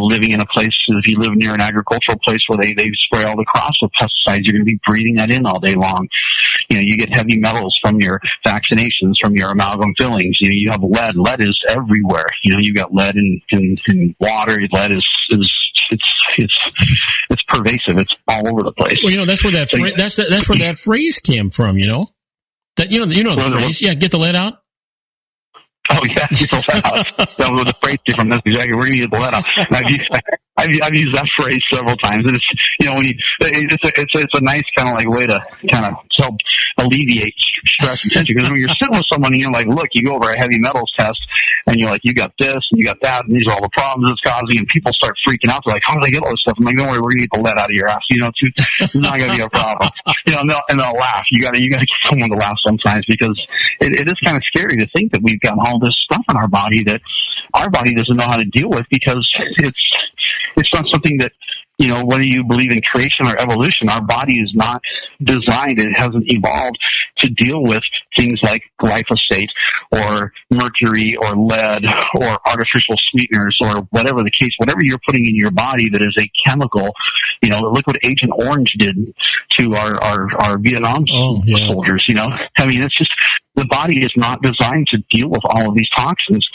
living in a place, if you live near an agricultural place where they spray all the crops with pesticides, you're going to be breathing that in all day long. You get heavy metals from your vaccinations, from your amalgam fillings. You have lead. Lead is everywhere. You've got lead in water. Lead is it's pervasive. It's all over the place. Well, that's where that's where that phrase came from, That the phrase. Yeah, get the lead out. Oh, yeah, get the lead out. That was the phrase from. That's exactly where you get the lead out. I've used that phrase several times, and it's, you know, it's a nice kind of like way to kind of help alleviate stress and tension. Because when you're sitting with someone and you're like, look, you go over a heavy metals test, and you're like, you got this and you got that, and these are all the problems it's causing, and people start freaking out. They're like, how do they get all this stuff? I'm like, don't worry, we're gonna get the lead out of your ass. You know, it's not gonna be a problem. You know, and they'll laugh. You gotta get someone to laugh sometimes, because it is kind of scary to think that we've got all this stuff in our body that our body doesn't know how to deal with, because it's not something that, you know, whether you believe in creation or evolution, our body is not designed, it hasn't evolved to deal with things like glyphosate or mercury or lead or artificial sweeteners or whatever the case, whatever you're putting in your body that is a chemical. You know, look what Agent Orange did to our Vietnam soldiers, you know. I mean, it's just, the body is not designed to deal with all of these toxins,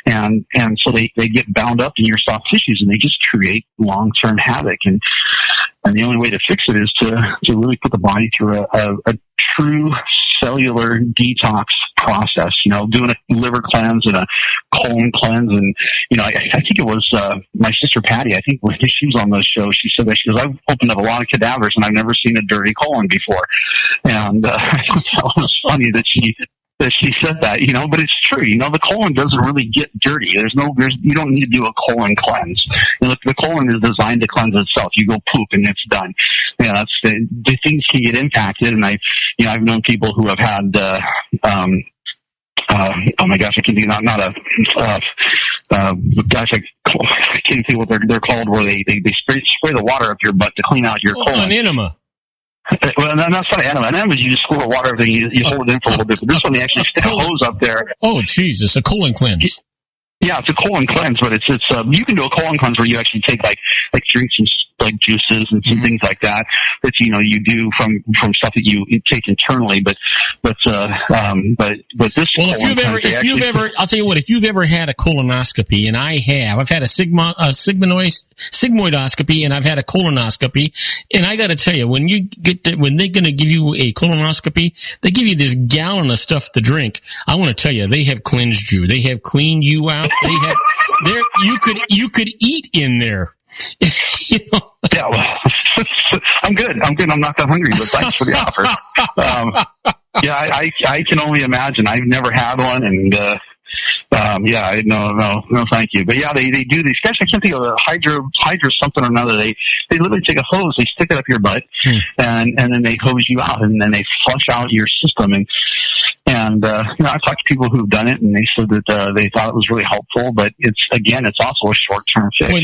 and so they get bound up in your soft tissues, and they just create long-term havoc. And the only way to fix it is to really put the body through a true cellular detox process. You know, doing a liver cleanse and a colon cleanse, and you know, I think it was my sister Patty. I think when she was on those shows, she said that she goes, "I've opened up a lot of cadavers, and I've never seen a dirty colon before." And I thought that was funny that she said that, you know, but it's true. You know, the colon doesn't really get dirty. You don't need to do a colon cleanse. You know, the colon is designed to cleanse itself. You go poop and it's done. You know, the things can get impacted, and I've known people who have had, oh my gosh, I can do not gosh, I can't think what they're called, where they spray the water up your butt to clean out your colon. An enema. Well, that's not an enema. An enema is you just squirt water up there, you hold it in for a little bit. But this one, they actually stick a hose up there. Oh, Jesus, a colon cleanse. Yeah, it's a colon cleanse, but it's you can do a colon cleanse where you actually take like drink some like juices and some things like that you know, you do from stuff that you take internally. But this. Well, I'll tell you what, if you've ever had a colonoscopy, and I've had a sigmoidoscopy, and I've had a colonoscopy, and I got to tell you, when they're going to give you a colonoscopy, they give you this gallon of stuff to drink. I want to tell you, they have cleansed you. They have cleaned you out. You could eat in there. You know? Yeah, well, I'm good. I'm not that hungry, but thanks for the offer. Yeah, I can only imagine. I've never had one, and yeah, no, thank you. But yeah, they do these. Gosh, I can't think of a hydro something or another. They literally take a hose, they stick it up your butt, and then they hose you out, and then they flush out your system. And you know, I've talked to people who've done it, and they said that they thought it was really helpful. But it's also a short-term fix. Boy,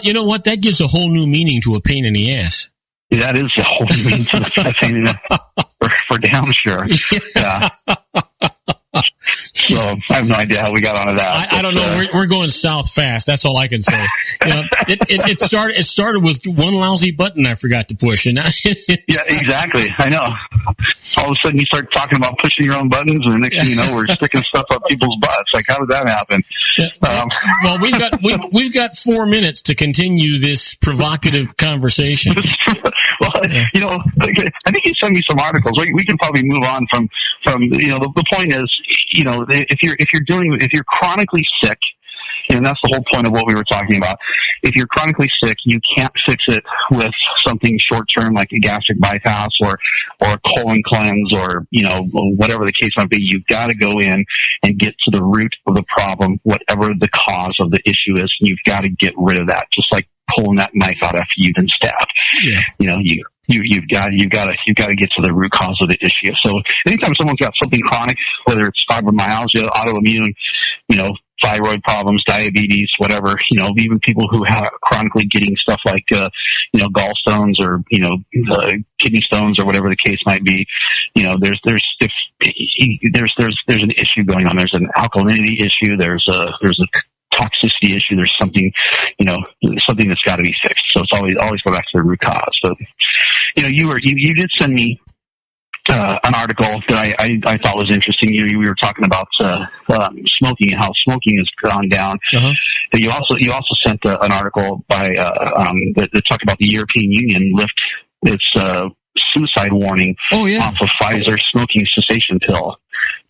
you know what? That gives a whole new meaning to a pain in the ass. Yeah, that is a whole new meaning to a pain in the ass, for damn sure. Yeah. So I have no idea how we got onto that. I don't know. We're going south fast. That's all I can say. You know, it started with one lousy button I forgot to push, and yeah, exactly. I know. All of a sudden, you start talking about pushing your own buttons, and the next thing you know, we're sticking stuff up people's butts. Like, how did that happen? Yeah. Well, we've got 4 minutes to continue this provocative conversation. Well, you know, I think you sent me some articles. We can probably move on from you know, the point is, you know, if you're chronically sick, and that's the whole point of what we were talking about. If you're chronically sick, you can't fix it with something short term like a gastric bypass or a colon cleanse or, you know, whatever the case might be. You've got to go in and get to the root of the problem, whatever the cause of the issue is. You've got to get rid of that, just like pulling that knife out after you've been stabbed. Yeah. You know, you've got to get to the root cause of the issue. So anytime someone's got something chronic, whether it's fibromyalgia, autoimmune, you know, thyroid problems, diabetes, whatever, you know, even people who have chronically getting stuff like, you know, gallstones or, you know, kidney stones or whatever the case might be, you know, there's an issue going on. There's an alkalinity issue. There's a toxicity issue. There's something, you know, something that's got to be fixed. So it's always go back to the root cause. So, you know, you did send me an article that I thought was interesting. We were talking about smoking and how smoking has gone down. Uh-huh. But you also sent an article by that talked about the European Union lift its suicide warning off of Pfizer smoking cessation pill.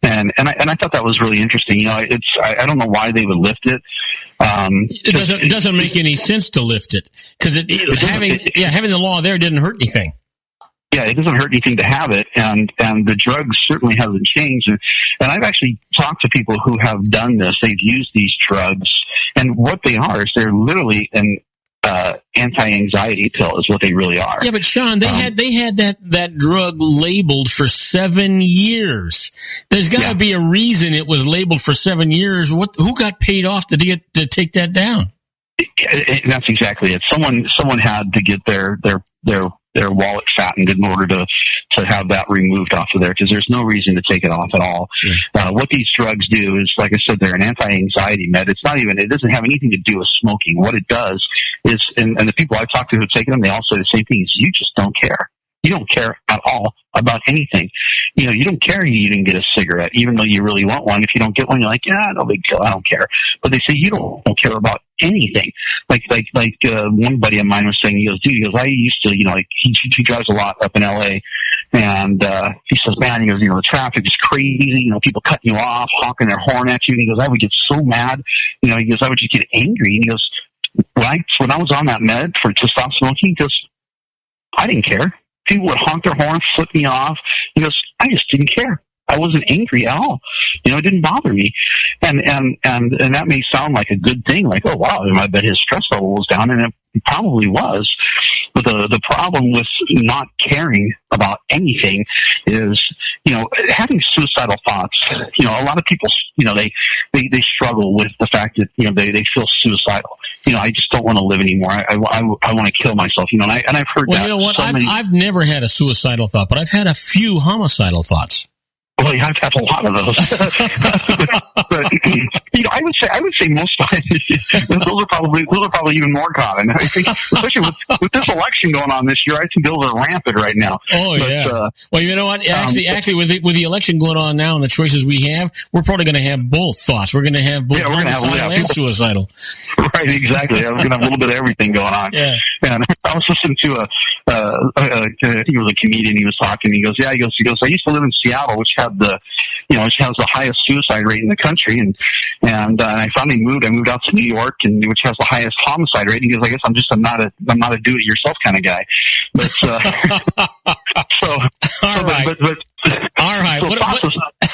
And I thought that was really interesting. You know, I don't know why they would lift it, It doesn't make any sense to lift it because having the law there didn't hurt anything. Yeah, it doesn't hurt anything to have it, and the drug certainly hasn't changed. And I've actually talked to people who have done this. They've used these drugs, and what they are is they're literally an anti-anxiety pill is what they really are. Yeah, but Sean, they had that drug labeled for 7 years. There's got to be a reason it was labeled for 7 years. Who got paid off to take that down? That's exactly it. Someone had to get their wallet fattened in order to have that removed off of there, because there's no reason to take it off at all. Yeah. What these drugs do is, like I said, they're an anti-anxiety med. It doesn't have anything to do with smoking. What it does is, and the people I've talked to who've taken them, they all say the same thing, is you just don't care. You don't care at all about anything. You don't care you didn't get a cigarette, even though you really want one. If you don't get one, you're like, yeah, no big deal, I don't care. But they say you don't care about anything. Like one buddy of mine was saying, he goes, I used to, he drives a lot up in LA, and he says, man, he goes, the traffic is crazy, people cutting you off, honking their horn at you, and he goes, I would get so mad, he goes, I would just get angry, and he goes, when I was on that med to stop smoking, he goes, I didn't care. People would honk their horn, flip me off. He goes, I just didn't care. I wasn't angry at all. It didn't bother me. And that may sound like a good thing, like, oh wow, I bet his stress level was down, and it probably was. But the problem with not caring about anything is, having suicidal thoughts. A lot of people, they struggle with the fact that, they feel suicidal. I just don't want to live anymore. I want to kill myself. And I've heard that. Well, you know what? I've never had a suicidal thought, but I've had a few homicidal thoughts. Well, I've had a lot of those. but I would say most those are probably even more common. I think, especially with this election going on this year, I think those are rampant right now. Oh, yeah. Well, you know what? Actually, with the election going on now and the choices we have, we're probably going to have both thoughts. We're going to have both homicidal and suicidal. Right, exactly. We're going to have a little bit of everything going on. Yeah. And I was listening to I think it was a comedian. He was talking. He goes, I used to live in Seattle, which had which has the highest suicide rate in the country, and I finally moved. I moved out to New York, which has the highest homicide rate. And he goes, I guess I'm not a do-it-yourself kind of guy. But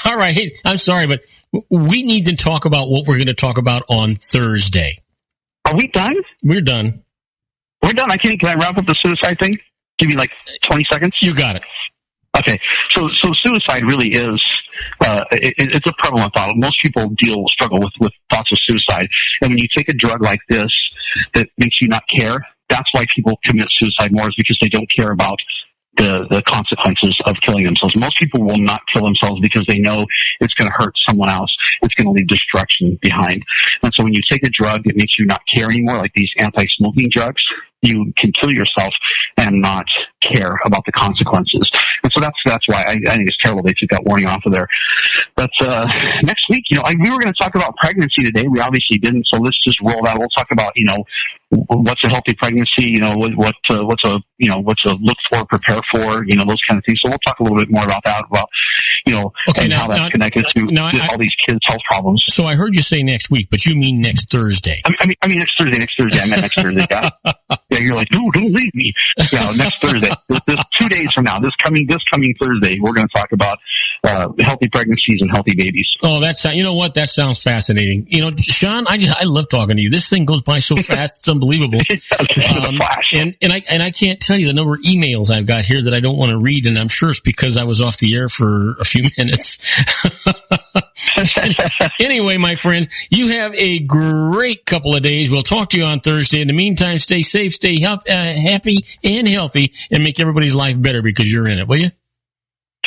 all right. Hey, I'm sorry, but we need to talk about what we're going to talk about on Thursday. Are we done? We're done. We're done. Can I wrap up the suicide thing? Give me like 20 seconds. You got it. Okay, so suicide really is it's a prevalent thought. Most people struggle with thoughts of suicide, and when you take a drug like this that makes you not care, that's why people commit suicide more, is because they don't care about the consequences of killing themselves. Most people will not kill themselves because they know it's going to hurt someone else. It's going to leave destruction behind. And so when you take a drug that makes you not care anymore, like these anti-smoking drugs, you can kill yourself and not care about the consequences. And so that's why I think it's terrible they took that warning off of there. But next week, we were going to talk about pregnancy today. We obviously didn't, so let's just roll that. We'll talk about, what's a healthy pregnancy, what's a look for, prepare for, those kind of things. So we'll talk a little bit more about that, how that's connected to all these kids' health problems. So I heard you say next week, but you mean next Thursday. I mean next Thursday. I meant next Thursday. Yeah, you're like, no, don't leave me. Next Thursday. This 2 days from now, this coming Thursday, we're going to talk about healthy pregnancies and healthy babies. Oh, you know what? That sounds fascinating. Sean, I love talking to you. This thing goes by so fast, it's unbelievable. And I can't tell you the number of emails I've got here that I don't want to read, and I'm sure it's because I was off the air for a few minutes. Anyway, my friend, you have a great couple of days. We'll talk to you on Thursday. In the meantime, stay safe, stay happy and healthy, and make everybody's life better because you're in it, will you?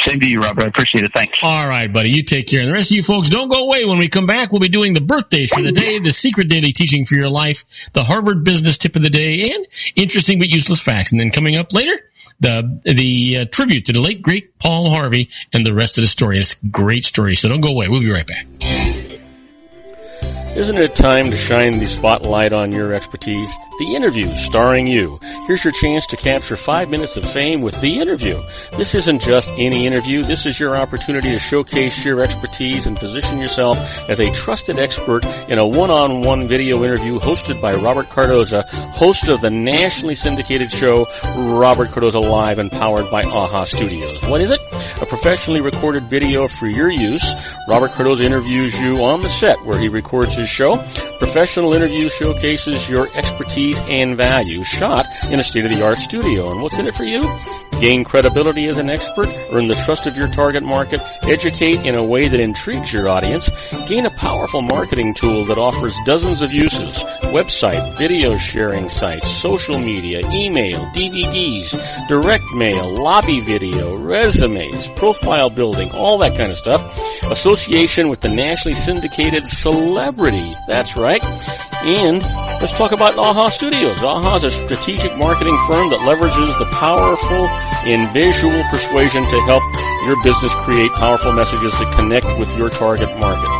Same to you, Robert. I appreciate it. Thanks. All right, buddy. You take care. And the rest of you folks, don't go away. When we come back, we'll be doing the birthdays for the day, the secret daily teaching for your life, the Harvard business tip of the day, and interesting but useless facts. And then coming up later, the tribute to the late, great Paul Harvey and the rest of the story. It's a great story, so don't go away. We'll be right back. Isn't it time to shine the spotlight on your expertise? The interview starring you. Here's your chance to capture 5 minutes of fame with The Interview. This isn't just any interview. This is your opportunity to showcase your expertise and position yourself as a trusted expert in a one-on-one video interview hosted by Robert Cardoza, host of the nationally syndicated show Robert Cardoza Live and powered by AHA Studios. What is it? A professionally recorded video for your use. Robert Cardoza interviews you on the set where he records his show. Professional interview showcases your expertise and value, shot in a state-of-the-art studio. And what's in it for you? Gain credibility as an expert, earn the trust of your target market, educate in a way that intrigues your audience, gain a powerful marketing tool that offers dozens of uses, website, video sharing sites, social media, email, DVDs, direct mail, lobby video, resumes, profile building, all that kind of stuff. Association with the nationally syndicated celebrity. That's right. And let's talk about AHA Studios. AHA is a strategic marketing firm that leverages the powerful and visual persuasion to help your business create powerful messages that connect with your target market.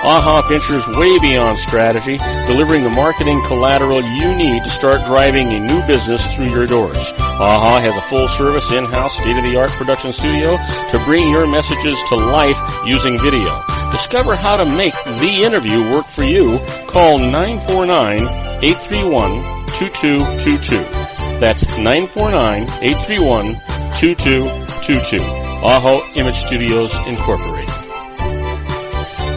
AHA ventures way beyond strategy, delivering the marketing collateral you need to start driving a new business through your doors. AHA has a full-service, in-house, state-of-the-art production studio to bring your messages to life using video. Discover how to make The Interview work for you. Call 949-831-2222. That's 949-831-2222. AHA Image Studios, Incorporated.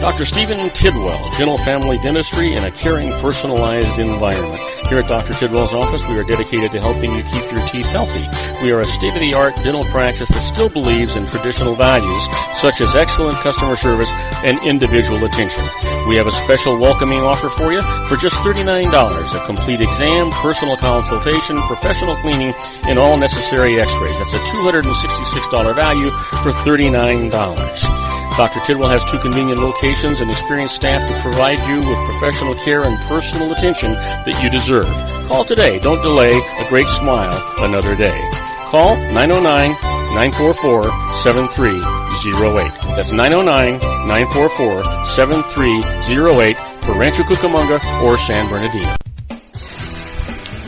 Dr. Stephen Tidwell, Dental Family Dentistry in a caring, personalized environment. Here at Dr. Tidwell's office, we are dedicated to helping you keep your teeth healthy. We are a state-of-the-art dental practice that still believes in traditional values, such as excellent customer service and individual attention. We have a special welcoming offer for you for just $39, a complete exam, personal consultation, professional cleaning, and all necessary x-rays. That's a $266 value for $39. Dr. Tidwell has 2 convenient locations and experienced staff to provide you with professional care and personal attention that you deserve. Call today. Don't delay. A great smile another day. Call 909-944-7308. That's 909-944-7308 for Rancho Cucamonga or San Bernardino.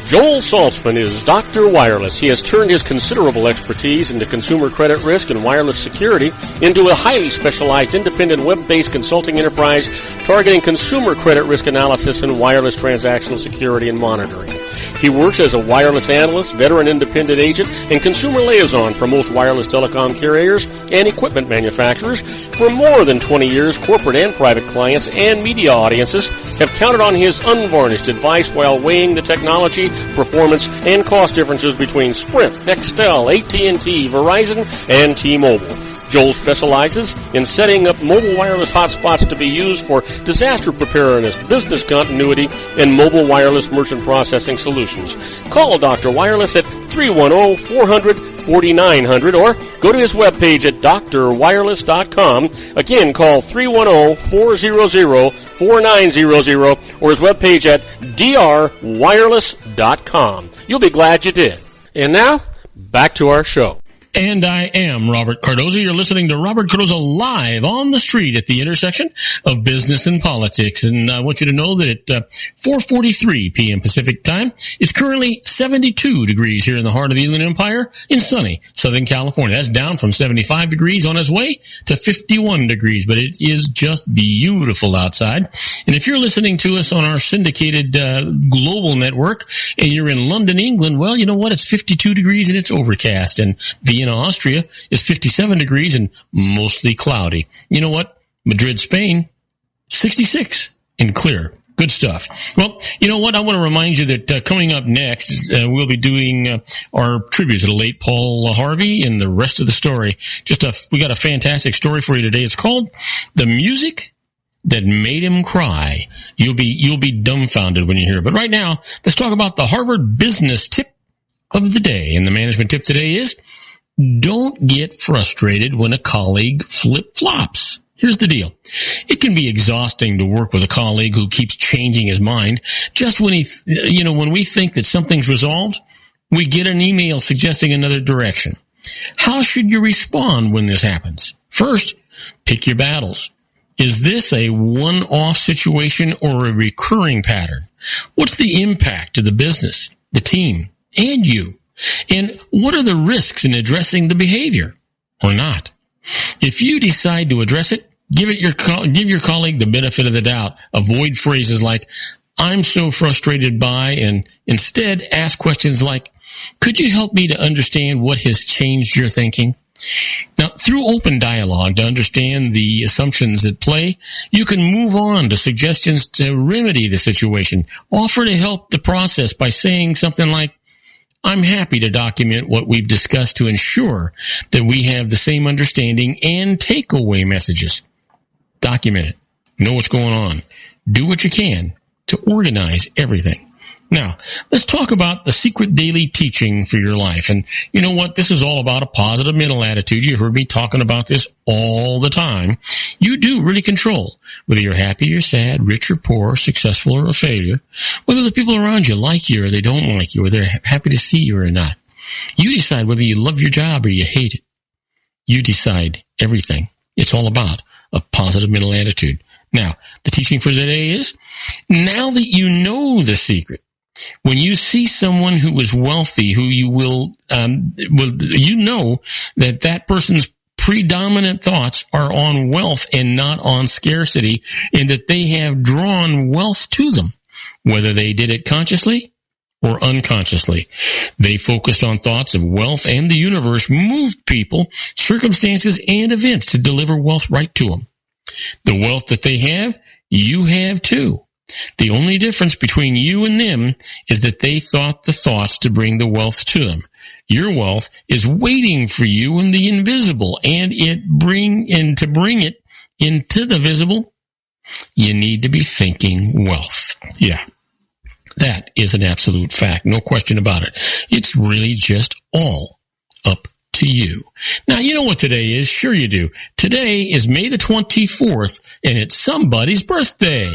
Joel Saltzman is Dr. Wireless. He has turned his considerable expertise into consumer credit risk and wireless security into a highly specialized independent web-based consulting enterprise targeting consumer credit risk analysis and wireless transactional security and monitoring. He works as a wireless analyst, veteran independent agent, and consumer liaison for most wireless telecom carriers and equipment manufacturers. For more than 20 years, corporate and private clients and media audiences have counted on his unvarnished advice while weighing the technology, performance, and cost differences between Sprint, Nextel, AT&T, Verizon, and T-Mobile. Joel specializes in setting up mobile wireless hotspots to be used for disaster preparedness, business continuity, and mobile wireless merchant processing solutions. Call Dr. Wireless at 310-400-4900 or go to his webpage at drwireless.com. Again, call 310-400-4900 or his webpage at drwireless.com. You'll be glad you did. And now, back to our show. And I am Robert Cardoza. You're listening to Robert Cardoza Live on the street at the intersection of business and politics. And I want you to know that at 4:43 p.m. Pacific time, it's currently 72 degrees here in the heart of the Inland Empire in sunny Southern California. That's down from 75 degrees on its way to 51 degrees, but it is just beautiful outside. And if you're listening to us on our syndicated global network and you're in London, England, well, you know what? It's 52 degrees and it's overcast. And Vienna, Austria is 57 degrees and mostly cloudy. You know what? Madrid, Spain, 66 and clear. Good stuff. Well, you know what? I want to remind you that coming up next, we'll be doing our tribute to the late Paul Harvey and the rest of the story. We got a fantastic story for you today. It's called The Music That Made Him Cry. You'll be dumbfounded when you hear it. But right now, let's talk about the Harvard business tip of the day. And the management tip today is, don't get frustrated when a colleague flip-flops. Here's the deal. It can be exhausting to work with a colleague who keeps changing his mind. Just when when we think that something's resolved, we get an email suggesting another direction. How should you respond when this happens? First, pick your battles. Is this a one-off situation or a recurring pattern? What's the impact to the business, the team, and you? And what are the risks in addressing the behavior or not? If you decide to address it, give your colleague the benefit of the doubt. Avoid phrases like, I'm so frustrated by, and instead ask questions like, could you help me to understand what has changed your thinking? Now, through open dialogue to understand the assumptions at play, you can move on to suggestions to remedy the situation. Offer to help the process by saying something like, I'm happy to document what we've discussed to ensure that we have the same understanding and takeaway messages. Document it. Know what's going on. Do what you can to organize everything. Now, let's talk about the secret daily teaching for your life. And you know what? This is all about a positive mental attitude. You heard me talking about this all the time. You do really control whether you're happy or sad, rich or poor, successful or a failure, whether the people around you like you or they don't like you, whether they're happy to see you or not. You decide whether you love your job or you hate it. You decide everything. It's all about a positive mental attitude. Now, the teaching for today is, now that you know the secret, when you see someone who is wealthy, who you will you know that person's predominant thoughts are on wealth and not on scarcity, and that they have drawn wealth to them, whether they did it consciously or unconsciously. They focused on thoughts of wealth, and the universe moved people, circumstances, and events to deliver wealth right to them. The wealth that they have, you have too. The only difference between you and them is that they thought the thoughts to bring the wealth to them. Your wealth is waiting for you in the invisible, and to bring it into the visible, you need to be thinking wealth. Yeah, that is an absolute fact. No question about it. It's really just all up to you. Now, you know what today is? Sure you do. Today is May the 24th, and it's somebody's birthday.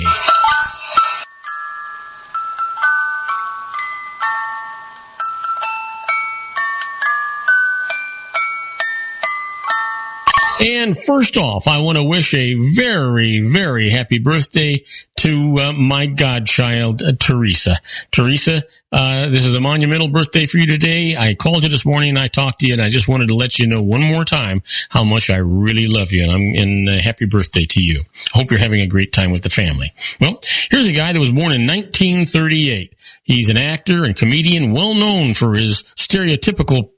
And first off, I want to wish a very, very happy birthday to my godchild, Teresa. Teresa, this is a monumental birthday for you today. I called you this morning and I talked to you, and I just wanted to let you know one more time how much I really love you, and happy birthday to you. I hope you're having a great time with the family. Well, here's a guy that was born in 1938. He's an actor and comedian well known for his stereotypical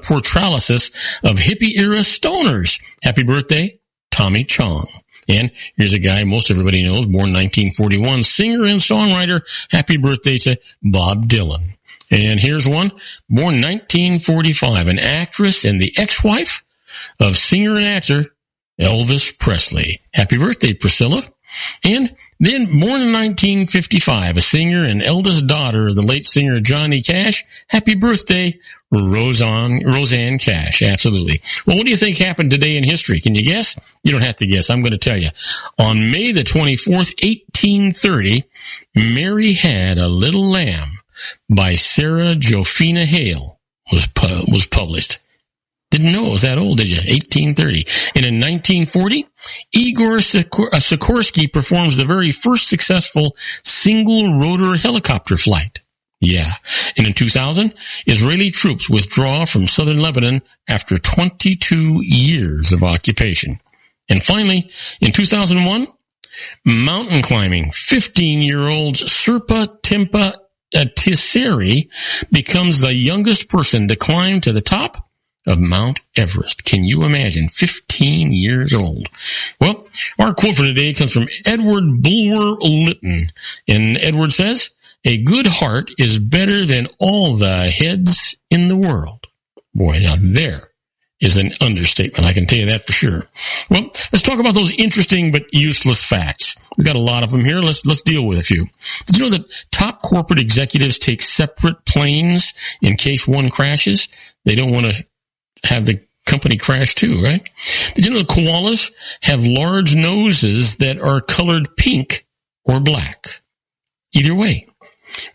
portrayals of hippie-era stoners. Happy birthday, Tommy Chong. And here's a guy most everybody knows, born 1941, singer and songwriter. Happy birthday to Bob Dylan. And here's one, born 1945, an actress and the ex-wife of singer and actor Elvis Presley. Happy birthday, Priscilla. And then, born in 1955, a singer and eldest daughter of the late singer Johnny Cash. Happy birthday, Roseanne Cash. Absolutely. Well, what do you think happened today in history? Can you guess? You don't have to guess. I'm going to tell you. On May the 24th, 1830, Mary Had a Little Lamb by Sarah Josefina Hale was published. Didn't know it was that old, did you? 1830. And in 1940, Igor Sikorsky performs the very first successful single-rotor helicopter flight. Yeah. And in 2000, Israeli troops withdraw from southern Lebanon after 22 years of occupation. And finally, in 2001, mountain climbing, 15-year-old Sherpa Timpa Tisseri becomes the youngest person to climb to the top of Mount Everest. Can you imagine? 15 years old. Well, our quote for today comes from Edward Bulwer Lytton. And Edward says, a good heart is better than all the heads in the world. Boy, now there is an understatement. I can tell you that for sure. Well, let's talk about those interesting but useless facts. We've got a lot of them here. Let's deal with a few. Did you know that top corporate executives take separate planes in case one crashes? They don't want to have the company crash too, right? Did you know that koalas have large noses that are colored pink or black? Either way.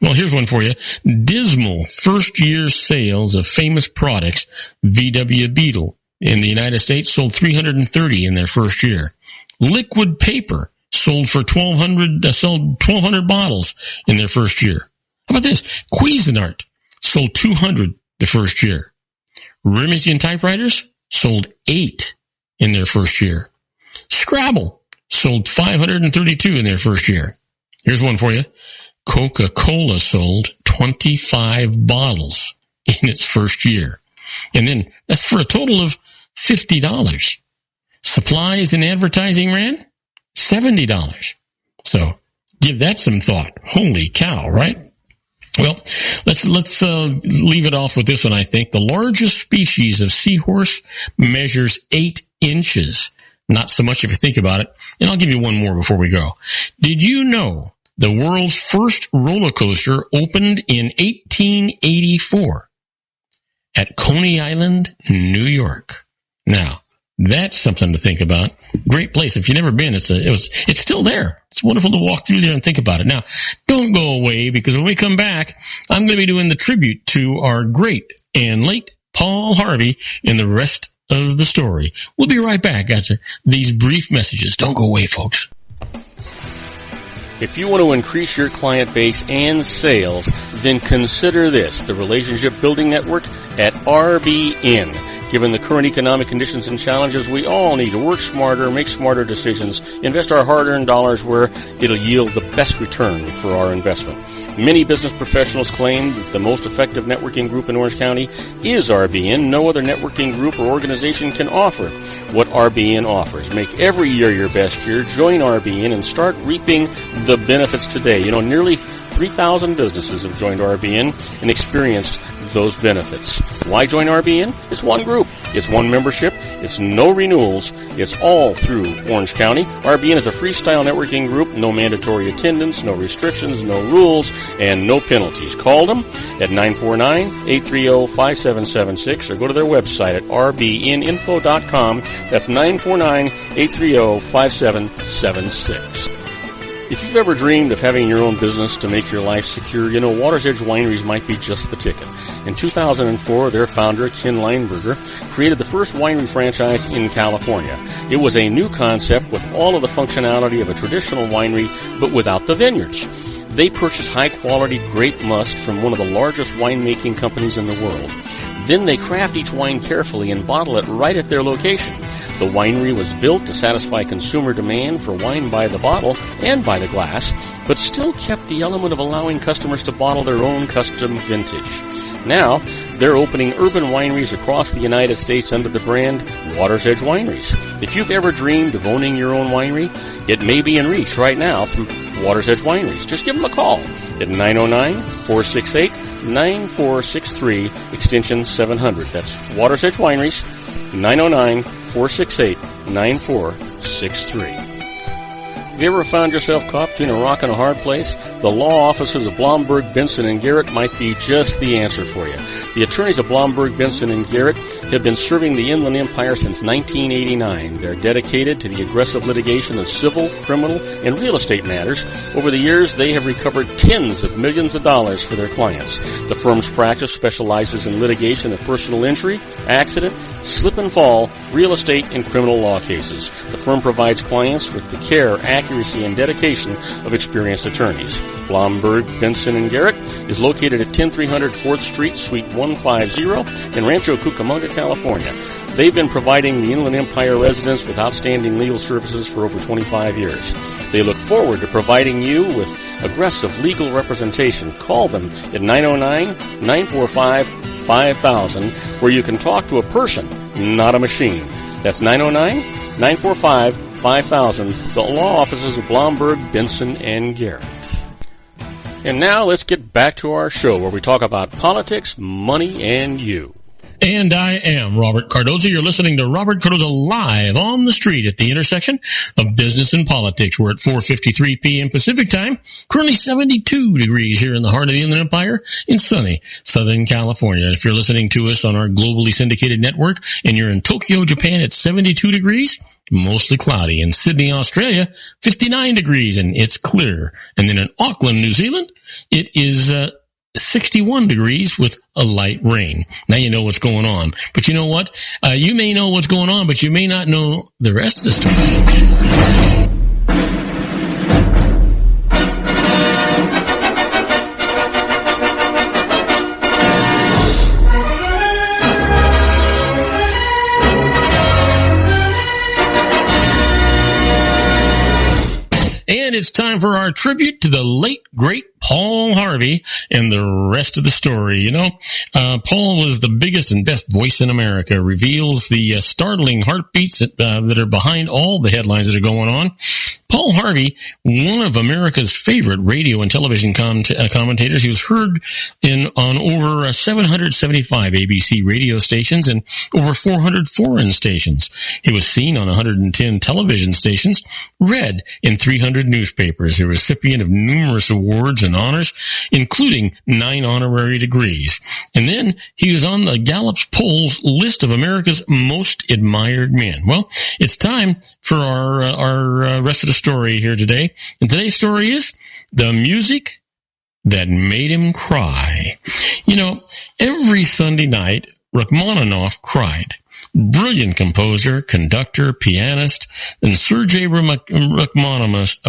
Well, here's one for you. Dismal first-year sales of famous products. VW Beetle in the United States sold 330 in their first year. Liquid paper sold 1,200 bottles in their first year. How about this? Cuisinart sold 200 the first year. Remington typewriters sold 8 in their first year. Scrabble sold 532 in their first year. Here's one for you. Coca-Cola sold 25 bottles in its first year. And then that's for a total of $50. Supplies and advertising ran $70. So give that some thought. Holy cow, right? Well, let's leave it off with this one, I think. The largest species of seahorse measures 8 inches. Not so much if you think about it. And I'll give you one more before we go. Did you know the world's first roller coaster opened in 1884 at Coney Island, New York? Now, that's something to think about. Great place. If you've never been, it's still there. It's wonderful to walk through there and think about it. Now, don't go away, because when we come back, I'm going to be doing the tribute to our great and late Paul Harvey in the rest of the story. We'll be right back after these brief messages. Don't go away, folks. If you want to increase your client base and sales, then consider this, the Relationship Building Network at RBN. Given the current economic conditions and challenges, we all need to work smarter, make smarter decisions, invest our hard-earned dollars where it'll yield the best return for our investment. Many business professionals claim that the most effective networking group in Orange County is RBN. No other networking group or organization can offer what RBN offers. Make every year your best year. Join RBN and start reaping the benefits today. You know, nearly 3,000 businesses have joined RBN and experienced those benefits. Why join RBN? It's one group. It's one membership. It's no renewals. It's all through Orange County. RBN is a freestyle networking group. No mandatory attendance, no restrictions, no rules, and no penalties. Call them at 949-830-5776 or go to their website at rbninfo.com. That's 949-830-5776. If you've ever dreamed of having your own business to make your life secure, you know Water's Edge Wineries might be just the ticket. In 2004, their founder, Ken Leinberger, created the first winery franchise in California. It was a new concept with all of the functionality of a traditional winery, but without the vineyards. They purchased high-quality grape must from one of the largest winemaking companies in the world. Then they craft each wine carefully and bottle it right at their location. The winery was built to satisfy consumer demand for wine by the bottle and by the glass, but still kept the element of allowing customers to bottle their own custom vintage. Now, they're opening urban wineries across the United States under the brand Water's Edge Wineries. If you've ever dreamed of owning your own winery, it may be in reach right now through Water's Edge Wineries. Just give them a call at 909-468-9463, extension 700. That's Water's Edge Wineries, 909-468-9463. Have you ever found yourself caught between a rock and a hard place? The law offices of Blomberg, Benson, and Garrett might be just the answer for you. The attorneys of Blomberg, Benson, and Garrett have been serving the Inland Empire since 1989. They're dedicated to the aggressive litigation of civil, criminal, and real estate matters. Over the years, they have recovered tens of millions of dollars for their clients. The firm's practice specializes in litigation of personal injury, accident, slip and fall, real estate, and criminal law cases. The firm provides clients with the care, accuracy, and dedication of experienced attorneys. Blomberg, Benson, and Garrett is located at 10300 4th Street, Suite 150 in Rancho Cucamonga, California. They've been providing the Inland Empire residents with outstanding legal services for over 25 years. They look forward to providing you with aggressive legal representation. Call them at 909-945-5000, where you can talk to a person, not a machine. That's 909-945-5000, the law offices of Blomberg, Benson, and Garrett. And now let's get back to our show where we talk about politics, money, and you. And I am Robert Cardoza. You're listening to Robert Cardoza live on the street at the intersection of business and politics. We're at 4:53 p.m. Pacific time. Currently 72 degrees here in the heart of the Inland Empire in sunny Southern California. If you're listening to us on our globally syndicated network and you're in Tokyo, Japan, it's 72 degrees, mostly cloudy. In Sydney, Australia, 59 degrees and it's clear. And then in Auckland, New Zealand, it is 61 degrees with a light rain. Now you know what's going on. But you know what? You may know what's going on, but you may not know the rest of the story. And it's time for our tribute to the late, great Paul Harvey and the rest of the story. You know, Paul was the biggest and best voice in America, reveals the startling heartbeats that are behind all the headlines that are going on. Paul Harvey, one of America's favorite radio and television commentators. He was heard on over 775 ABC radio stations and over 400 foreign stations. He was seen on 110 television stations, read in 300 newspapers, a recipient of numerous awards and honors, including 9 honorary degrees. And then he was on the Gallup's polls list of America's most admired men. Well, it's time for our rest of the story here today. And today's story is the music that made him cry. You know, every Sunday night, Rachmaninoff cried. Brilliant composer, conductor, pianist, and Sergei Rachmaninoff,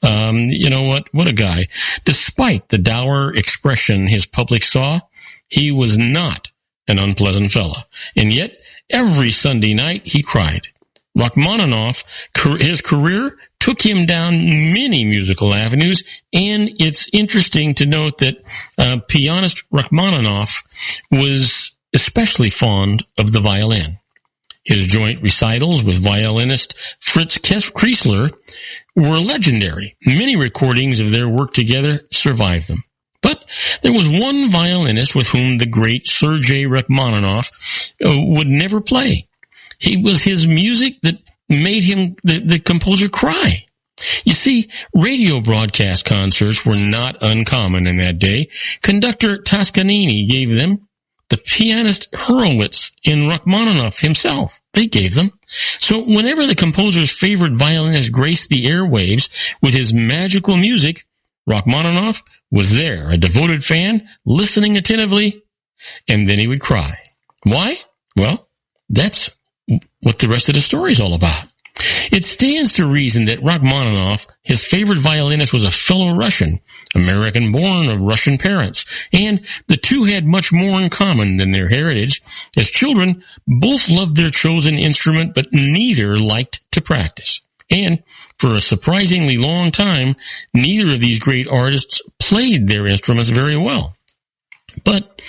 you know what a guy. Despite the dour expression his public saw, he was not an unpleasant fella. And yet, every Sunday night, he cried. Rachmaninoff, his career took him down many musical avenues, and it's interesting to note that pianist Rachmaninoff was especially fond of the violin. His joint recitals with violinist Fritz Kreisler were legendary. Many recordings of their work together survive them. But there was one violinist with whom the great Sergei Rachmaninoff would never play. It was his music that made him, the composer, cry. You see, radio broadcast concerts were not uncommon in that day. Conductor Toscanini gave them. The pianist Hurwitz and Rachmaninoff himself, they gave them. So whenever the composer's favorite violinist graced the airwaves with his magical music, Rachmaninoff was there, a devoted fan, listening attentively, and then he would cry. Why? Well, that's what the rest of the story is all about. It stands to reason that Rachmaninoff, his favorite violinist, was a fellow Russian, American-born of Russian parents, and the two had much more in common than their heritage. As children, both loved their chosen instrument, but neither liked to practice. And for a surprisingly long time, neither of these great artists played their instruments very well. But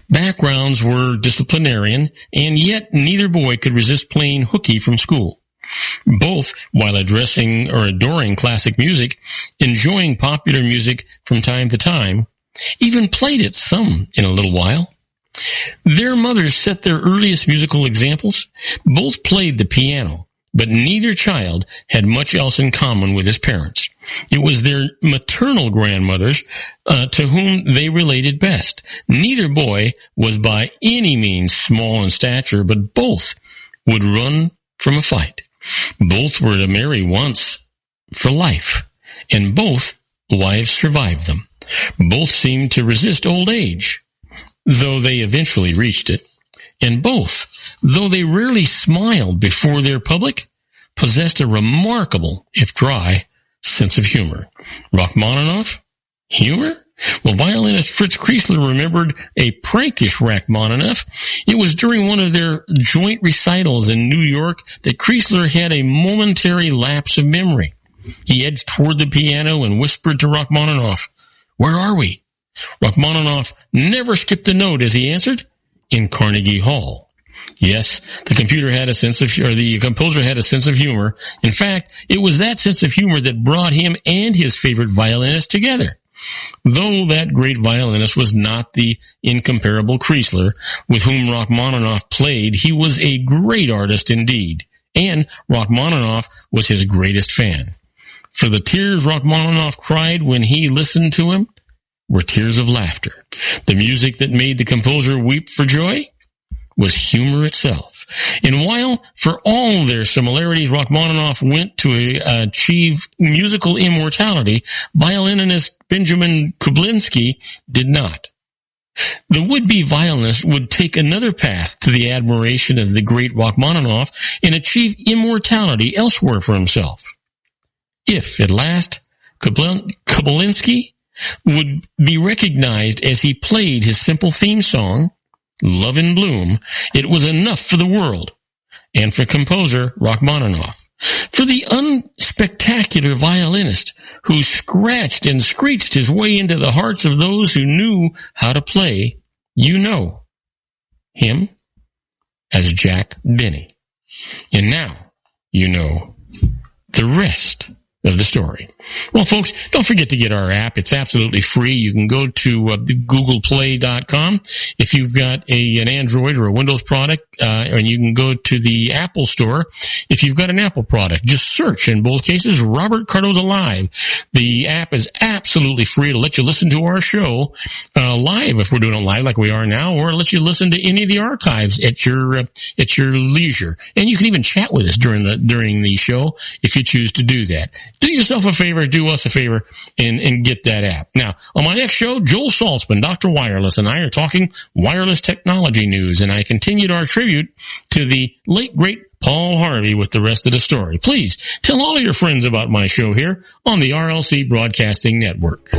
backgrounds were disciplinarian, and yet neither boy could resist playing hooky from school. Both, while adoring classic music, enjoying popular music from time to time, even played it some in a little while. Their mothers set their earliest musical examples. Both played the piano, but neither child had much else in common with his parents. It was their maternal grandmothers to whom they related best. Neither boy was by any means small in stature, but both would run from a fight. Both were to marry once for life, and both wives survived them. Both seemed to resist old age, though they eventually reached it. And both, though they rarely smiled before their public, possessed a remarkable, if dry, sense of humor. Rachmaninoff? Humor? Well, violinist Fritz Kreisler remembered a prankish Rachmaninoff. It was during one of their joint recitals in New York that Kreisler had a momentary lapse of memory. He edged toward the piano and whispered to Rachmaninoff, "Where are we?" Rachmaninoff never skipped a note as he answered, "In Carnegie Hall." Yes, the composer had a sense of humor. In fact, it was that sense of humor that brought him and his favorite violinist together. Though that great violinist was not the incomparable Kreisler with whom Rachmaninoff played, he was a great artist indeed, and Rachmaninoff was his greatest fan. For the tears Rachmaninoff cried when he listened to him were tears of laughter. The music that made the composer weep for joy was humor itself. And while, for all their similarities, Rachmaninoff went to achieve musical immortality, violinist Benjamin Kublinsky did not. The would-be violinist would take another path to the admiration of the great Rachmaninoff and achieve immortality elsewhere for himself. If, at last, Kublinsky would be recognized as he played his simple theme song, Love in Bloom, it was enough for the world and for composer Rachmaninoff. For the unspectacular violinist who scratched and screeched his way into the hearts of those who knew how to play, you know him as Jack Benny. And now you know the rest of the story. Well, folks, don't forget to get our app. It's absolutely free. You can go to googleplay.com if you've got an Android or a Windows product, and you can go to the Apple Store if you've got an Apple product. Just search, in both cases, Robert Cardoza Live. The app is absolutely free to let you listen to our show live, if we're doing it live like we are now, or let you listen to any of the archives at your leisure. And you can even chat with us during the show if you choose to do that. Do yourself a favor, do us a favor, and get that app. Now, on my next show, Joel Saltzman, Dr. Wireless, and I are talking wireless technology news, and I continued our tribute to the late, great Paul Harvey with the rest of the story. Please tell all of your friends about my show here on the RLC Broadcasting Network.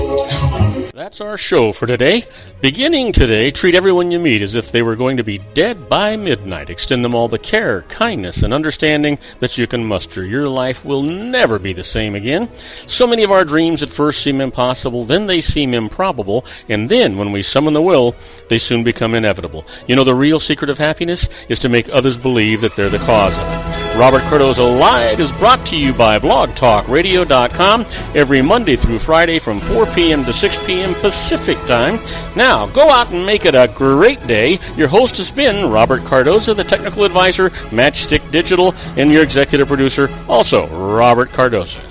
That's our show for today. Beginning today, treat everyone you meet as if they were going to be dead by midnight. Extend them all the care, kindness, and understanding that you can muster. Your life will never be the same again. So many of our dreams at first seem impossible, then they seem improbable, and then when we summon the will, they soon become inevitable. You know, the real secret of happiness is to make others believe that they're the cause of it. Robert Cardoza Live is brought to you by blogtalkradio.com every Monday through Friday from 4 p.m. to 6 p.m. Pacific Time. Now, go out and make it a great day. Your host has been Robert Cardoza, the technical advisor, Matchstick Digital, and your executive producer, also Robert Cardoza.